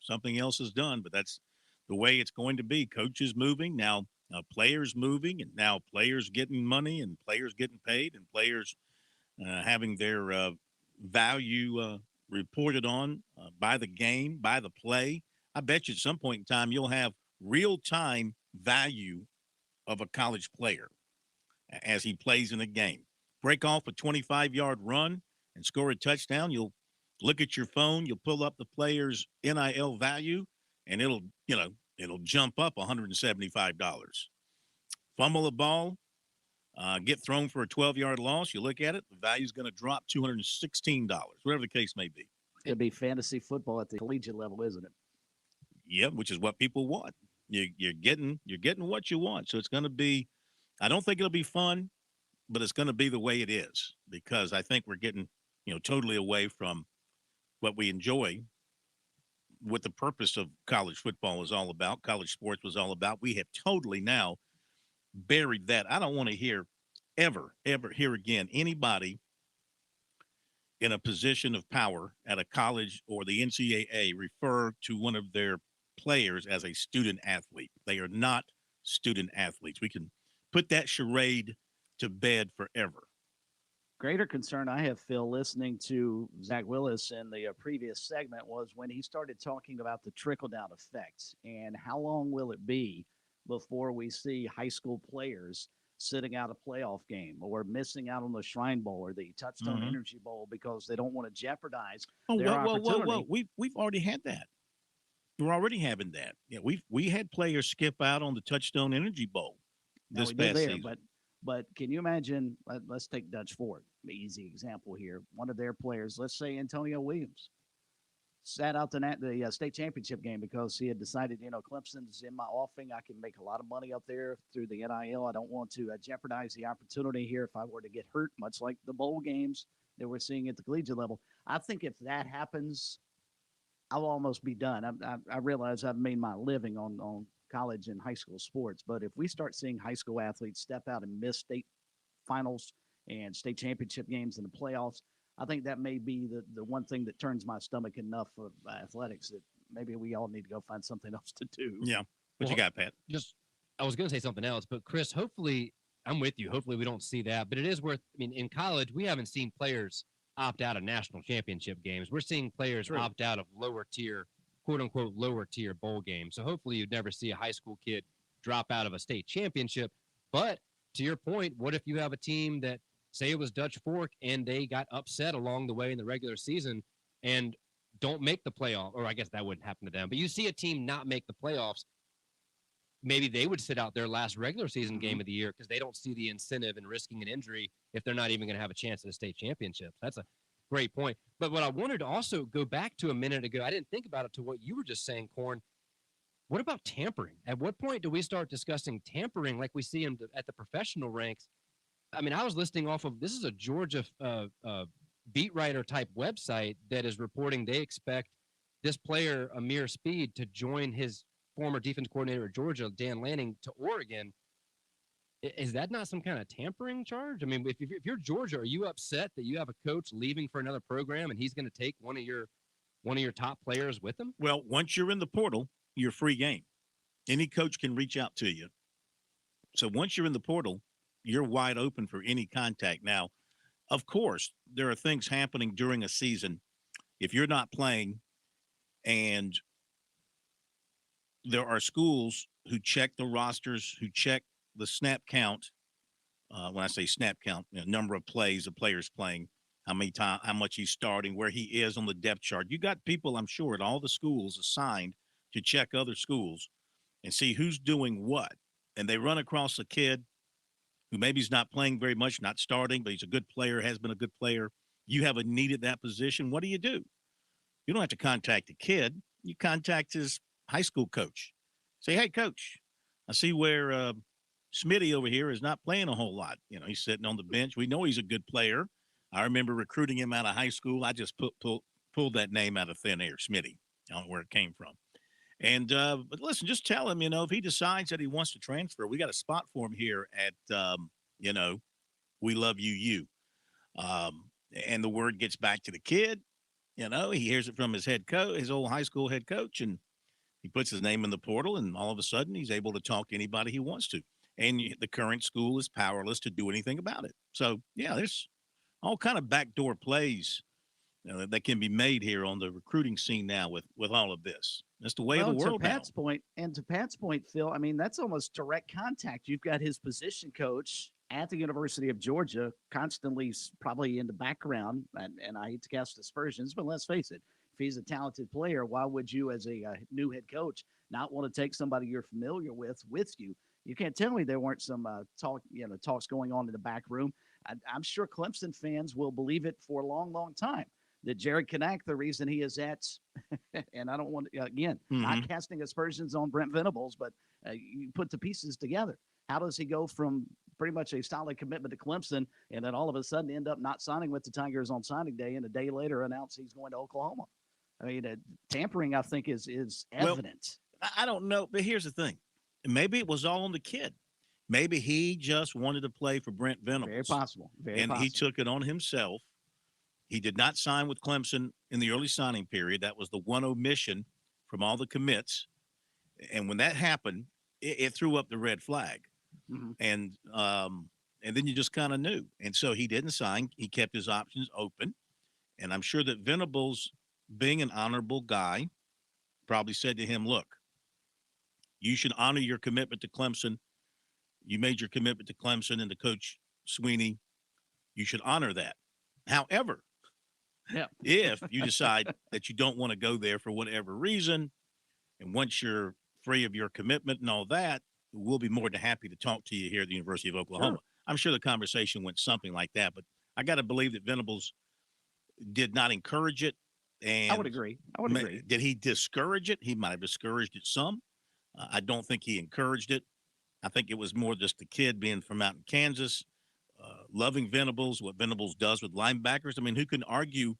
something else is done. But that's the way it's going to be. Coaches moving, now players moving, and now players getting money and players getting paid and players having their value reported on by the game, by the play. I bet you at some point in time you'll have real-time value of a college player as he plays in a game. Break off a 25-yard run and score a touchdown. You'll look at your phone, you'll pull up the player's NIL value, and it'll jump up $175. Fumble the ball, get thrown for a 12-yard loss. You look at it, the value's going to drop $216, whatever the case may be. It'd be fantasy football at the collegiate level, isn't it? Yeah, which is what people want. You're getting what you want. So it's going to be, I don't think it'll be fun, but it's going to be the way it is, because I think we're getting, totally away from what we enjoy, what the purpose of college football is all about, college sports was all about. We have totally now buried that. I don't want to hear ever hear again anybody in a position of power at a college or the NCAA refer to one of their players as a student athlete. They are not student athletes. We can put that charade to bed forever. Greater concern I have, Phil, listening to Zach Willis in the previous segment was when he started talking about the trickle-down effect and how long will it be before we see high school players sitting out a playoff game or missing out on the Shrine Bowl or the Touchstone Energy Bowl because they don't want to jeopardize their opportunity. Whoa. We've already had that. We're already having that. Yeah, we had players skip out on the Touchstone Energy Bowl this past season. But can you imagine, let's take Dutch Ford, the easy example here. One of their players, let's say Antonio Williams, sat out the state championship game because he had decided, Clemson's in my offing. I can make a lot of money up there through the NIL. I don't want to jeopardize the opportunity here if I were to get hurt, much like the bowl games that we're seeing at the collegiate level. I think if that happens, I'll almost be done. I realize I've made my living on college and high school sports, but if we start seeing high school athletes step out and miss state finals and state championship games in the playoffs, I think that may be the one thing that turns my stomach enough for athletics that maybe we all need to go find something else to do. Yeah. What you got, Pat? I was going to say something else, but Chris, hopefully I'm with you. Hopefully we don't see that, but it is worth, in college, we haven't seen players opt out of national championship games. We're seeing players opt out of lower tier, quote unquote, lower tier bowl games. So hopefully you'd never see a high school kid drop out of a state championship. But to your point, what if you have a team that, say it was Dutch Fork and they got upset along the way in the regular season, and don't make the playoff, or I guess that wouldn't happen to them, but you see a team not make the playoffs, maybe they would sit out their last regular season game of the year because they don't see the incentive in risking an injury if they're not even going to have a chance at a state championship. That's a great point. But what I wanted to also go back to a minute ago, I didn't think about it to what you were just saying, Corn. What about tampering? At what point do we start discussing tampering like we see at the professional ranks? I mean, I was listing off of, this is a Georgia beat writer type website that is reporting they expect this player, Amir Speed, to join his former defense coordinator at Georgia, Dan Lanning, to Oregon. Is that not some kind of tampering charge? I mean, if you're Georgia, are you upset that you have a coach leaving for another program and he's going to take one of your top players with him? Well, once you're in the portal, you're free game. Any coach can reach out to you. So once you're in the portal, you're wide open for any contact. Now, of course, there are things happening during a season. If you're not playing, and there are schools who check the rosters, who check the snap count. When I say snap count, number of plays a player's playing, how much he's starting, where he is on the depth chart. You got people, I'm sure, at all the schools assigned to check other schools and see who's doing what. And they run across a kid who maybe is not playing very much, not starting, but he's a good player, has been a good player. You have a need at that position. What do? You don't have to contact the kid. You contact his high school coach. Say, hey, coach, I see where Smitty over here is not playing a whole lot. He's sitting on the bench. We know he's a good player. I remember recruiting him out of high school. I just pulled that name out of thin air, Smitty. I don't know where it came from. And but listen, just tell him, if he decides that he wants to transfer, we got a spot for him here at, We Love You. And the word gets back to the kid. He hears it from his head coach, his old high school head coach, and he puts his name in the portal, and all of a sudden he's able to talk to anybody he wants to. And the current school is powerless to do anything about it. So, yeah, there's all kind of backdoor plays that can be made here on the recruiting scene now with all of this. That's the way of the world to Pat's point, Phil, I mean, that's almost direct contact. You've got his position coach at the University of Georgia constantly probably in the background, and I hate to cast aspersions, but let's face it, if he's a talented player, why would you as a new head coach not want to take somebody you're familiar with you? You can't tell me there weren't some talks going on in the back room. I'm sure Clemson fans will believe it for a long, long time that Jared Knack, the reason he is at, and I don't want to, again, not casting aspersions on Brent Venables, but you put the pieces together. How does he go from pretty much a solid commitment to Clemson and then all of a sudden end up not signing with the Tigers on signing day and a day later announce he's going to Oklahoma? I mean, tampering, I think, is evident. Well, I don't know, but here's the thing. Maybe it was all on the kid. Maybe he just wanted to play for Brent Venables. Very possible. He took it on himself. He did not sign with Clemson in the early signing period. That was the one omission from all the commits. And when that happened, it threw up the red flag. Mm-hmm. And then you just kind of knew. And so he didn't sign. He kept his options open. And I'm sure that Venables, being an honorable guy, probably said to him, look, you should honor your commitment to Clemson. You made your commitment to Clemson and to Coach Sweeney. You should honor that. However, if you decide that you don't want to go there for whatever reason, and once you're free of your commitment and all that, we'll be more than happy to talk to you here at the University of Oklahoma. Sure. I'm sure the conversation went something like that, but I got to believe that Venables did not encourage it. And I would agree. Did he discourage it? He might have discouraged it some. I don't think he encouraged it. I think it was more just the kid being from out in Kansas, loving Venables, what Venables does with linebackers. I mean, who can argue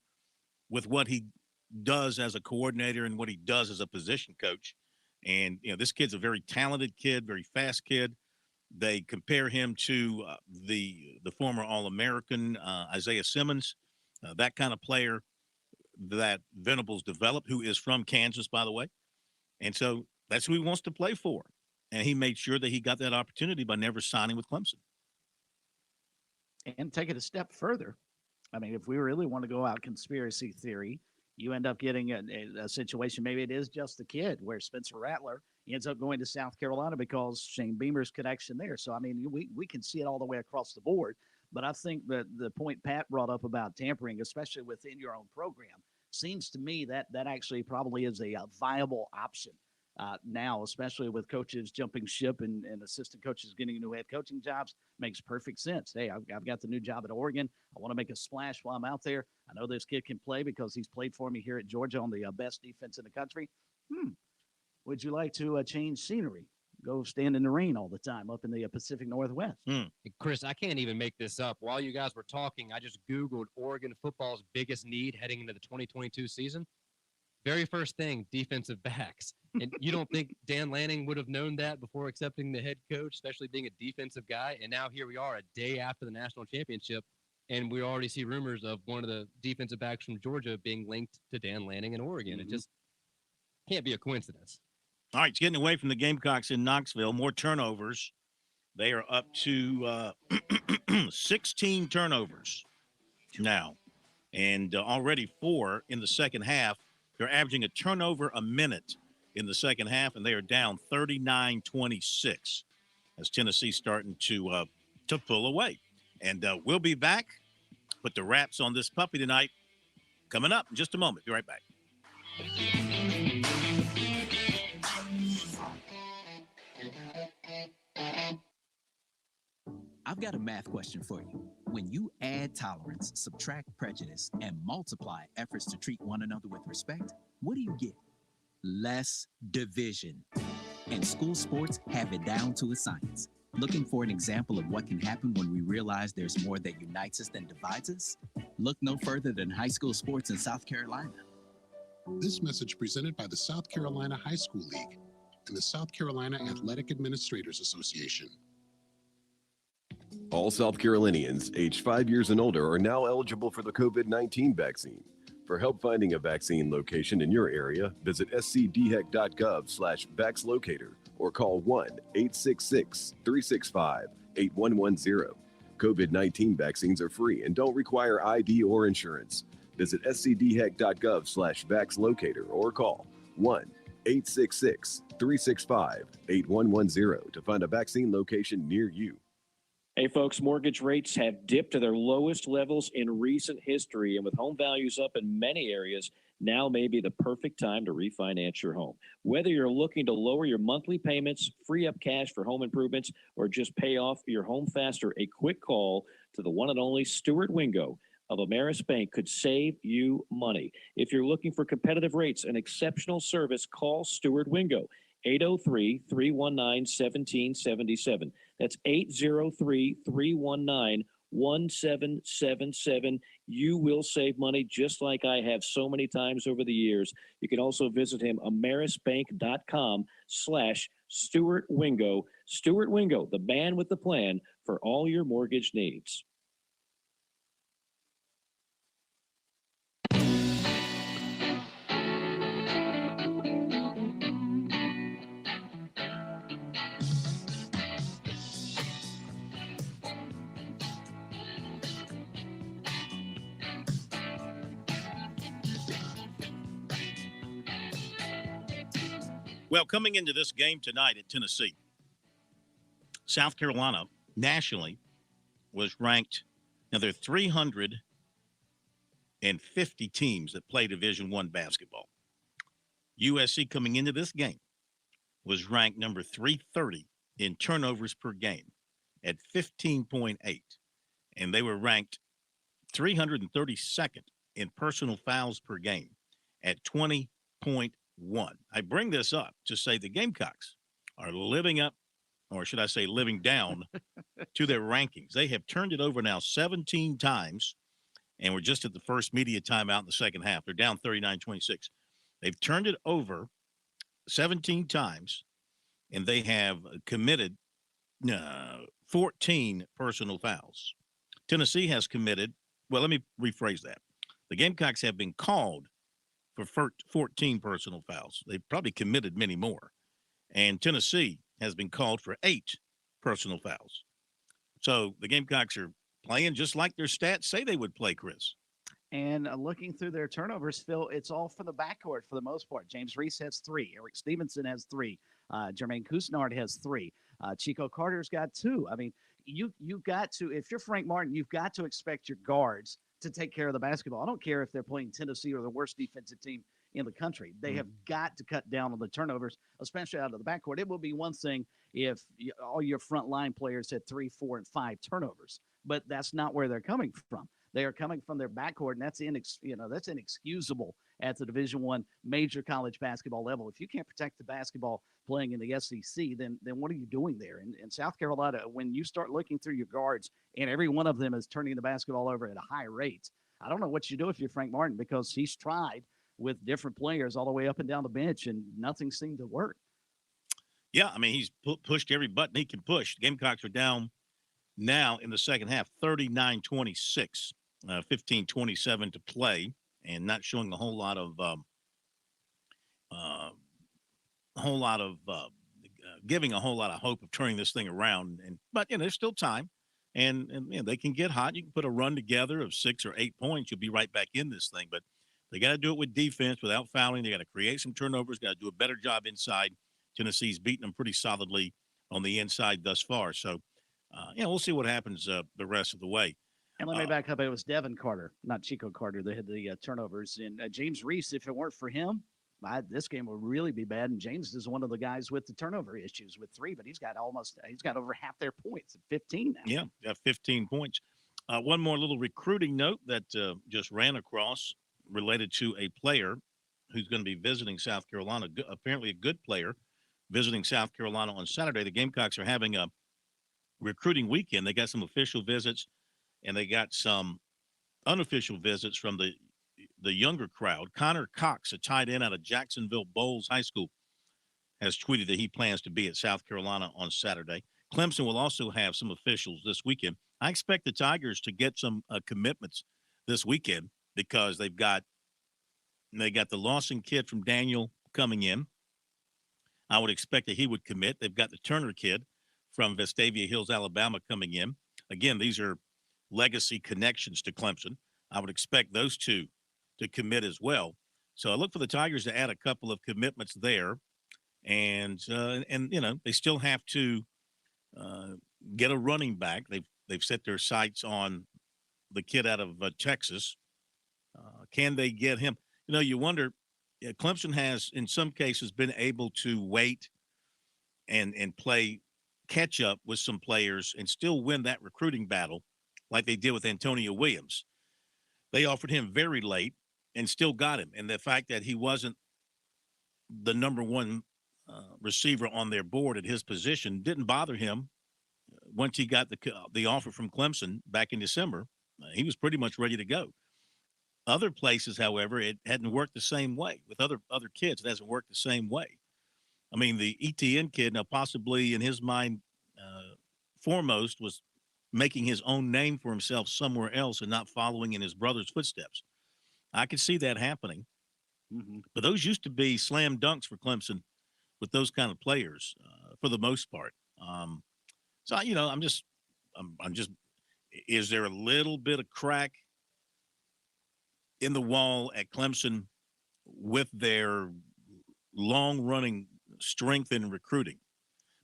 with what he does as a coordinator and what he does as a position coach? And, this kid's a very talented kid, very fast kid. They compare him to the former All-American Isaiah Simmons, that kind of player that Venables developed, who is from Kansas, by the way. And so that's who he wants to play for. And he made sure that he got that opportunity by never signing with Clemson. And take it a step further. I mean, if we really want to go out conspiracy theory, you end up getting a situation, maybe it is just the kid, where Spencer Rattler ends up going to South Carolina because Shane Beamer's connection there. So, I mean, we can see it all the way across the board. But I think that the point Pat brought up about tampering, especially within your own program, seems to me that actually probably is a viable option now, especially with coaches jumping ship and assistant coaches getting new head coaching jobs. Makes perfect sense. Hey, I've got the new job at Oregon. I want to make a splash while I'm out there. I know this kid can play because he's played for me here at Georgia on the best defense in the country. Would you like to change scenery? Go stand in the rain all the time up in the Pacific Northwest. Chris, I can't even make this up. While you guys were talking, I just Googled Oregon football's biggest need heading into the 2022 season. Very first thing, defensive backs. And you don't think Dan Lanning would have known that before accepting the head coach, especially being a defensive guy? And now here we are a day after the national championship, and we already see rumors of one of the defensive backs from Georgia being linked to Dan Lanning in Oregon. It just can't be a coincidence. All right, it's getting away from the Gamecocks in Knoxville. More turnovers. They are up to 16 turnovers now, and already 4 in the second half. They're averaging a turnover a minute in the second half, and they are down 39-26 as Tennessee starting to pull away. And we'll be back. Put the wraps on this puppy tonight. Coming up in just a moment. Be right back. I've got a math question for you. When you add tolerance, subtract prejudice, and multiply efforts to treat one another with respect, what do you get? Less division. And school sports have it down to a science. Looking for an example of what can happen when we realize there's more that unites us than divides us? Look no further than high school sports in South Carolina. This message presented by the South Carolina High School League and the South Carolina Athletic Administrators Association. All South Carolinians aged 5 years and older are now eligible for the COVID-19 vaccine. For help finding a vaccine location in your area, visit scdhec.gov/vaxlocator or call 1-866-365-8110. COVID-19 vaccines are free and don't require ID or insurance. Visit scdhec.gov/vaxlocator or call 1-866-365-8110 to find a vaccine location near you. Hey, folks, mortgage rates have dipped to their lowest levels in recent history. And with home values up in many areas, now may be the perfect time to refinance your home. Whether you're looking to lower your monthly payments, free up cash for home improvements, or just pay off your home faster, a quick call to the one and only Stuart Wingo of Ameris Bank could save you money. If you're looking for competitive rates and exceptional service, call Stuart Wingo. 803-319-1777. That's 803-319-1777. You will save money just like I have so many times over the years. You can also visit him, amerisbank.com/Stuart Wingo. Stuart Wingo, the man with the plan for all your mortgage needs. Well, coming into this game tonight at Tennessee, South Carolina nationally was ranked. Now, there are 350 teams that play Division I basketball. USC coming into this game was ranked number 330 in turnovers per game at 15.8. And they were ranked 332nd in personal fouls per game at 20.1. I bring this up to say the Gamecocks are living up, or should I say living down, to their rankings. They have turned it over now 17 times, and we're just at the first media timeout in the second half. They're down 39-26. They've turned it over 17 times, and they have committed 14 personal fouls. Tennessee has committed, well, let me rephrase that. The Gamecocks have been called for 14 personal fouls. They've probably committed many more. And Tennessee has been called for 8 personal fouls. So the Gamecocks are playing just like their stats say they would play, Chris. And looking through their turnovers, Phil, it's all for the backcourt for the most part. James Reese has 3. Eric Stevenson has 3. Jermaine Couisnard has 3. Chico Carter's got 2. I mean, you've got to, if you're Frank Martin, you've got to expect your guards to take care of the basketball. I don't care if they're playing Tennessee or the worst defensive team in the country. They have got to cut down on the turnovers, especially out of the backcourt. It will be one thing if all your front line players had 3, 4, and 5 turnovers, but that's not where they're coming from. They are coming from their backcourt, and that's that's inexcusable at the Division I major college basketball level. If you can't protect the basketball playing in the SEC, then what are you doing there? In South Carolina, when you start looking through your guards and every one of them is turning the basketball over at a high rate, I don't know what you do if you're Frank Martin, because he's tried with different players all the way up and down the bench, and nothing seemed to work. Yeah, I mean, he's pushed every button he can push. The Gamecocks are down now in the second half, 39-26, 15-27 to play, and not showing a whole lot of giving a whole lot of hope of turning this thing around. But there's still time, and they can get hot. You can put a run together of 6 or 8 points. You'll be right back in this thing. But they got to do it with defense without fouling. They got to create some turnovers. Got to do a better job inside. Tennessee's beaten them pretty solidly on the inside thus far. So, we'll see what happens the rest of the way. And let me back up. It was Devin Carter, not Chico Carter, that had the turnovers. And James Reese, if it weren't for him, this game would really be bad. And James is one of the guys with the turnover issues with 3, but he's got over half their points at 15 now. Yeah, got 15 points. One more little recruiting note that just ran across related to a player who's going to be visiting South Carolina, apparently a good player, visiting South Carolina on Saturday. The Gamecocks are having a recruiting weekend. They got some official visits, and they got some unofficial visits from the younger crowd. Connor Cox, a tight end out of Jacksonville Bowles High School, has tweeted that he plans to be at South Carolina on Saturday. Clemson will also have some officials this weekend. I expect the Tigers to get some commitments this weekend, because they got the Lawson kid from Daniel coming in. I would expect that he would commit. They've got the Turner kid from Vestavia Hills, Alabama, coming in. Again, these are legacy connections to Clemson. I would expect those two to commit as well. So I look for the Tigers to add a couple of commitments there. And they still have to get a running back. They've set their sights on the kid out of Texas. Can they get him? You wonder. Clemson has, in some cases, been able to wait and play catch up with some players and still win that recruiting battle, like they did with Antonio Williams. They offered him very late and still got him. And the fact that he wasn't the number one receiver on their board at his position didn't bother him. Once he got the offer from Clemson back in December, he was pretty much ready to go. Other places, however, it hadn't worked the same way. With other kids, it hasn't worked the same way. I mean, the ETN kid, now possibly in his mind, foremost, was making his own name for himself somewhere else and not following in his brother's footsteps. I could see that happening. Mm-hmm. But those used to be slam dunks for Clemson with those kind of players for the most part. So, I'm just, is there a little bit of crack in the wall at Clemson with their long running strength in recruiting?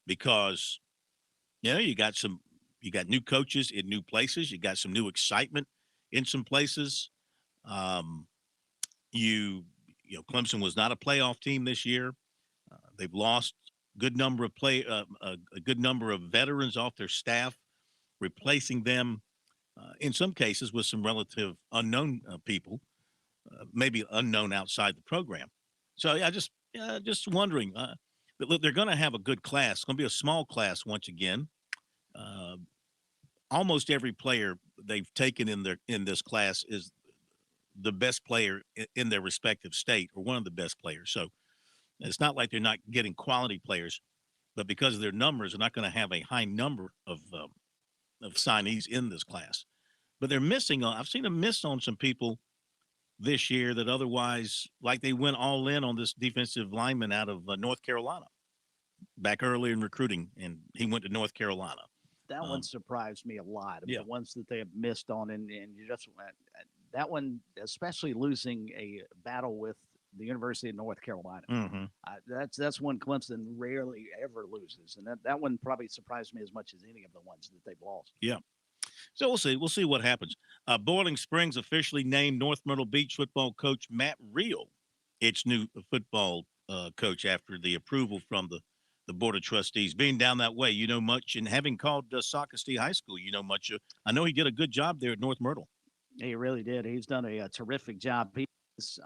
Because, you got new coaches in new places. You got some new excitement in some places. Clemson was not a playoff team this year. They've lost a good number of veterans off their staff, replacing them in some cases with some relative unknown people, maybe unknown outside the program. So just wondering. They're going to have a good class. It's going to be a small class once again. Almost every player they've taken in this class is the best player in their respective state, or one of the best players. So it's not like they're not getting quality players, but because of their numbers, they're not going to have a high number of signees in this class. But they're missing on. I've seen them miss on some people this year that otherwise, like, they went all in on this defensive lineman out of North Carolina back early in recruiting, and he went to North Carolina. That one surprised me a lot. Yeah. The ones that they have missed on, and you just that one, especially losing a battle with the University of North Carolina. Mm-hmm. That's one Clemson rarely ever loses, and that one probably surprised me as much as any of the ones that they've lost. Yeah. So we'll see. We'll see what happens. Boiling Springs officially named North Myrtle Beach football coach Matt Reel its new football coach after the approval from the Board of Trustees. Being down that way, you know much, and having called SportsTalkSC High School, you know much. I know he did a good job there at North Myrtle. He really did. He's done a terrific job.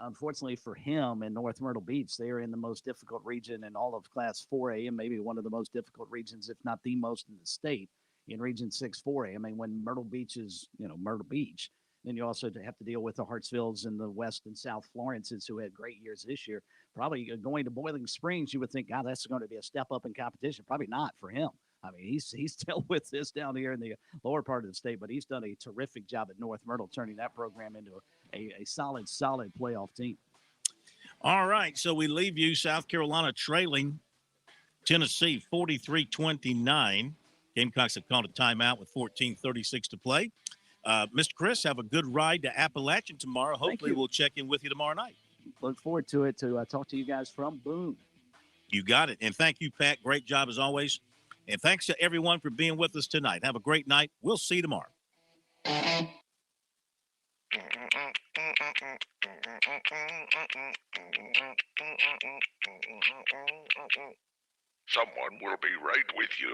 Unfortunately for him in North Myrtle Beach, they are in the most difficult region in all of Class 4A and maybe one of the most difficult regions, if not the most in the state, in Region 6 4A. I mean, when Myrtle Beach is, Myrtle Beach, then you also have to deal with the Hartsvilles and the West and South Florences who had great years this year. Probably going to Boiling Springs, you would think, God, that's going to be a step up in competition. Probably not for him. I mean, he's dealt with this down here in the lower part of the state, but he's done a terrific job at North Myrtle, turning that program into a solid playoff team. All right, so we leave you South Carolina trailing Tennessee 43-29. Gamecocks have called a timeout with 14:36 to play. Mr. Chris, have a good ride to Appalachian tomorrow. Hopefully we'll check in with you tomorrow night. Look forward to it, to talk to you guys from Boone. You got it. And thank you, Pat. Great job as always. And thanks to everyone for being with us tonight. Have a great night. We'll see you tomorrow. Someone will be right with you.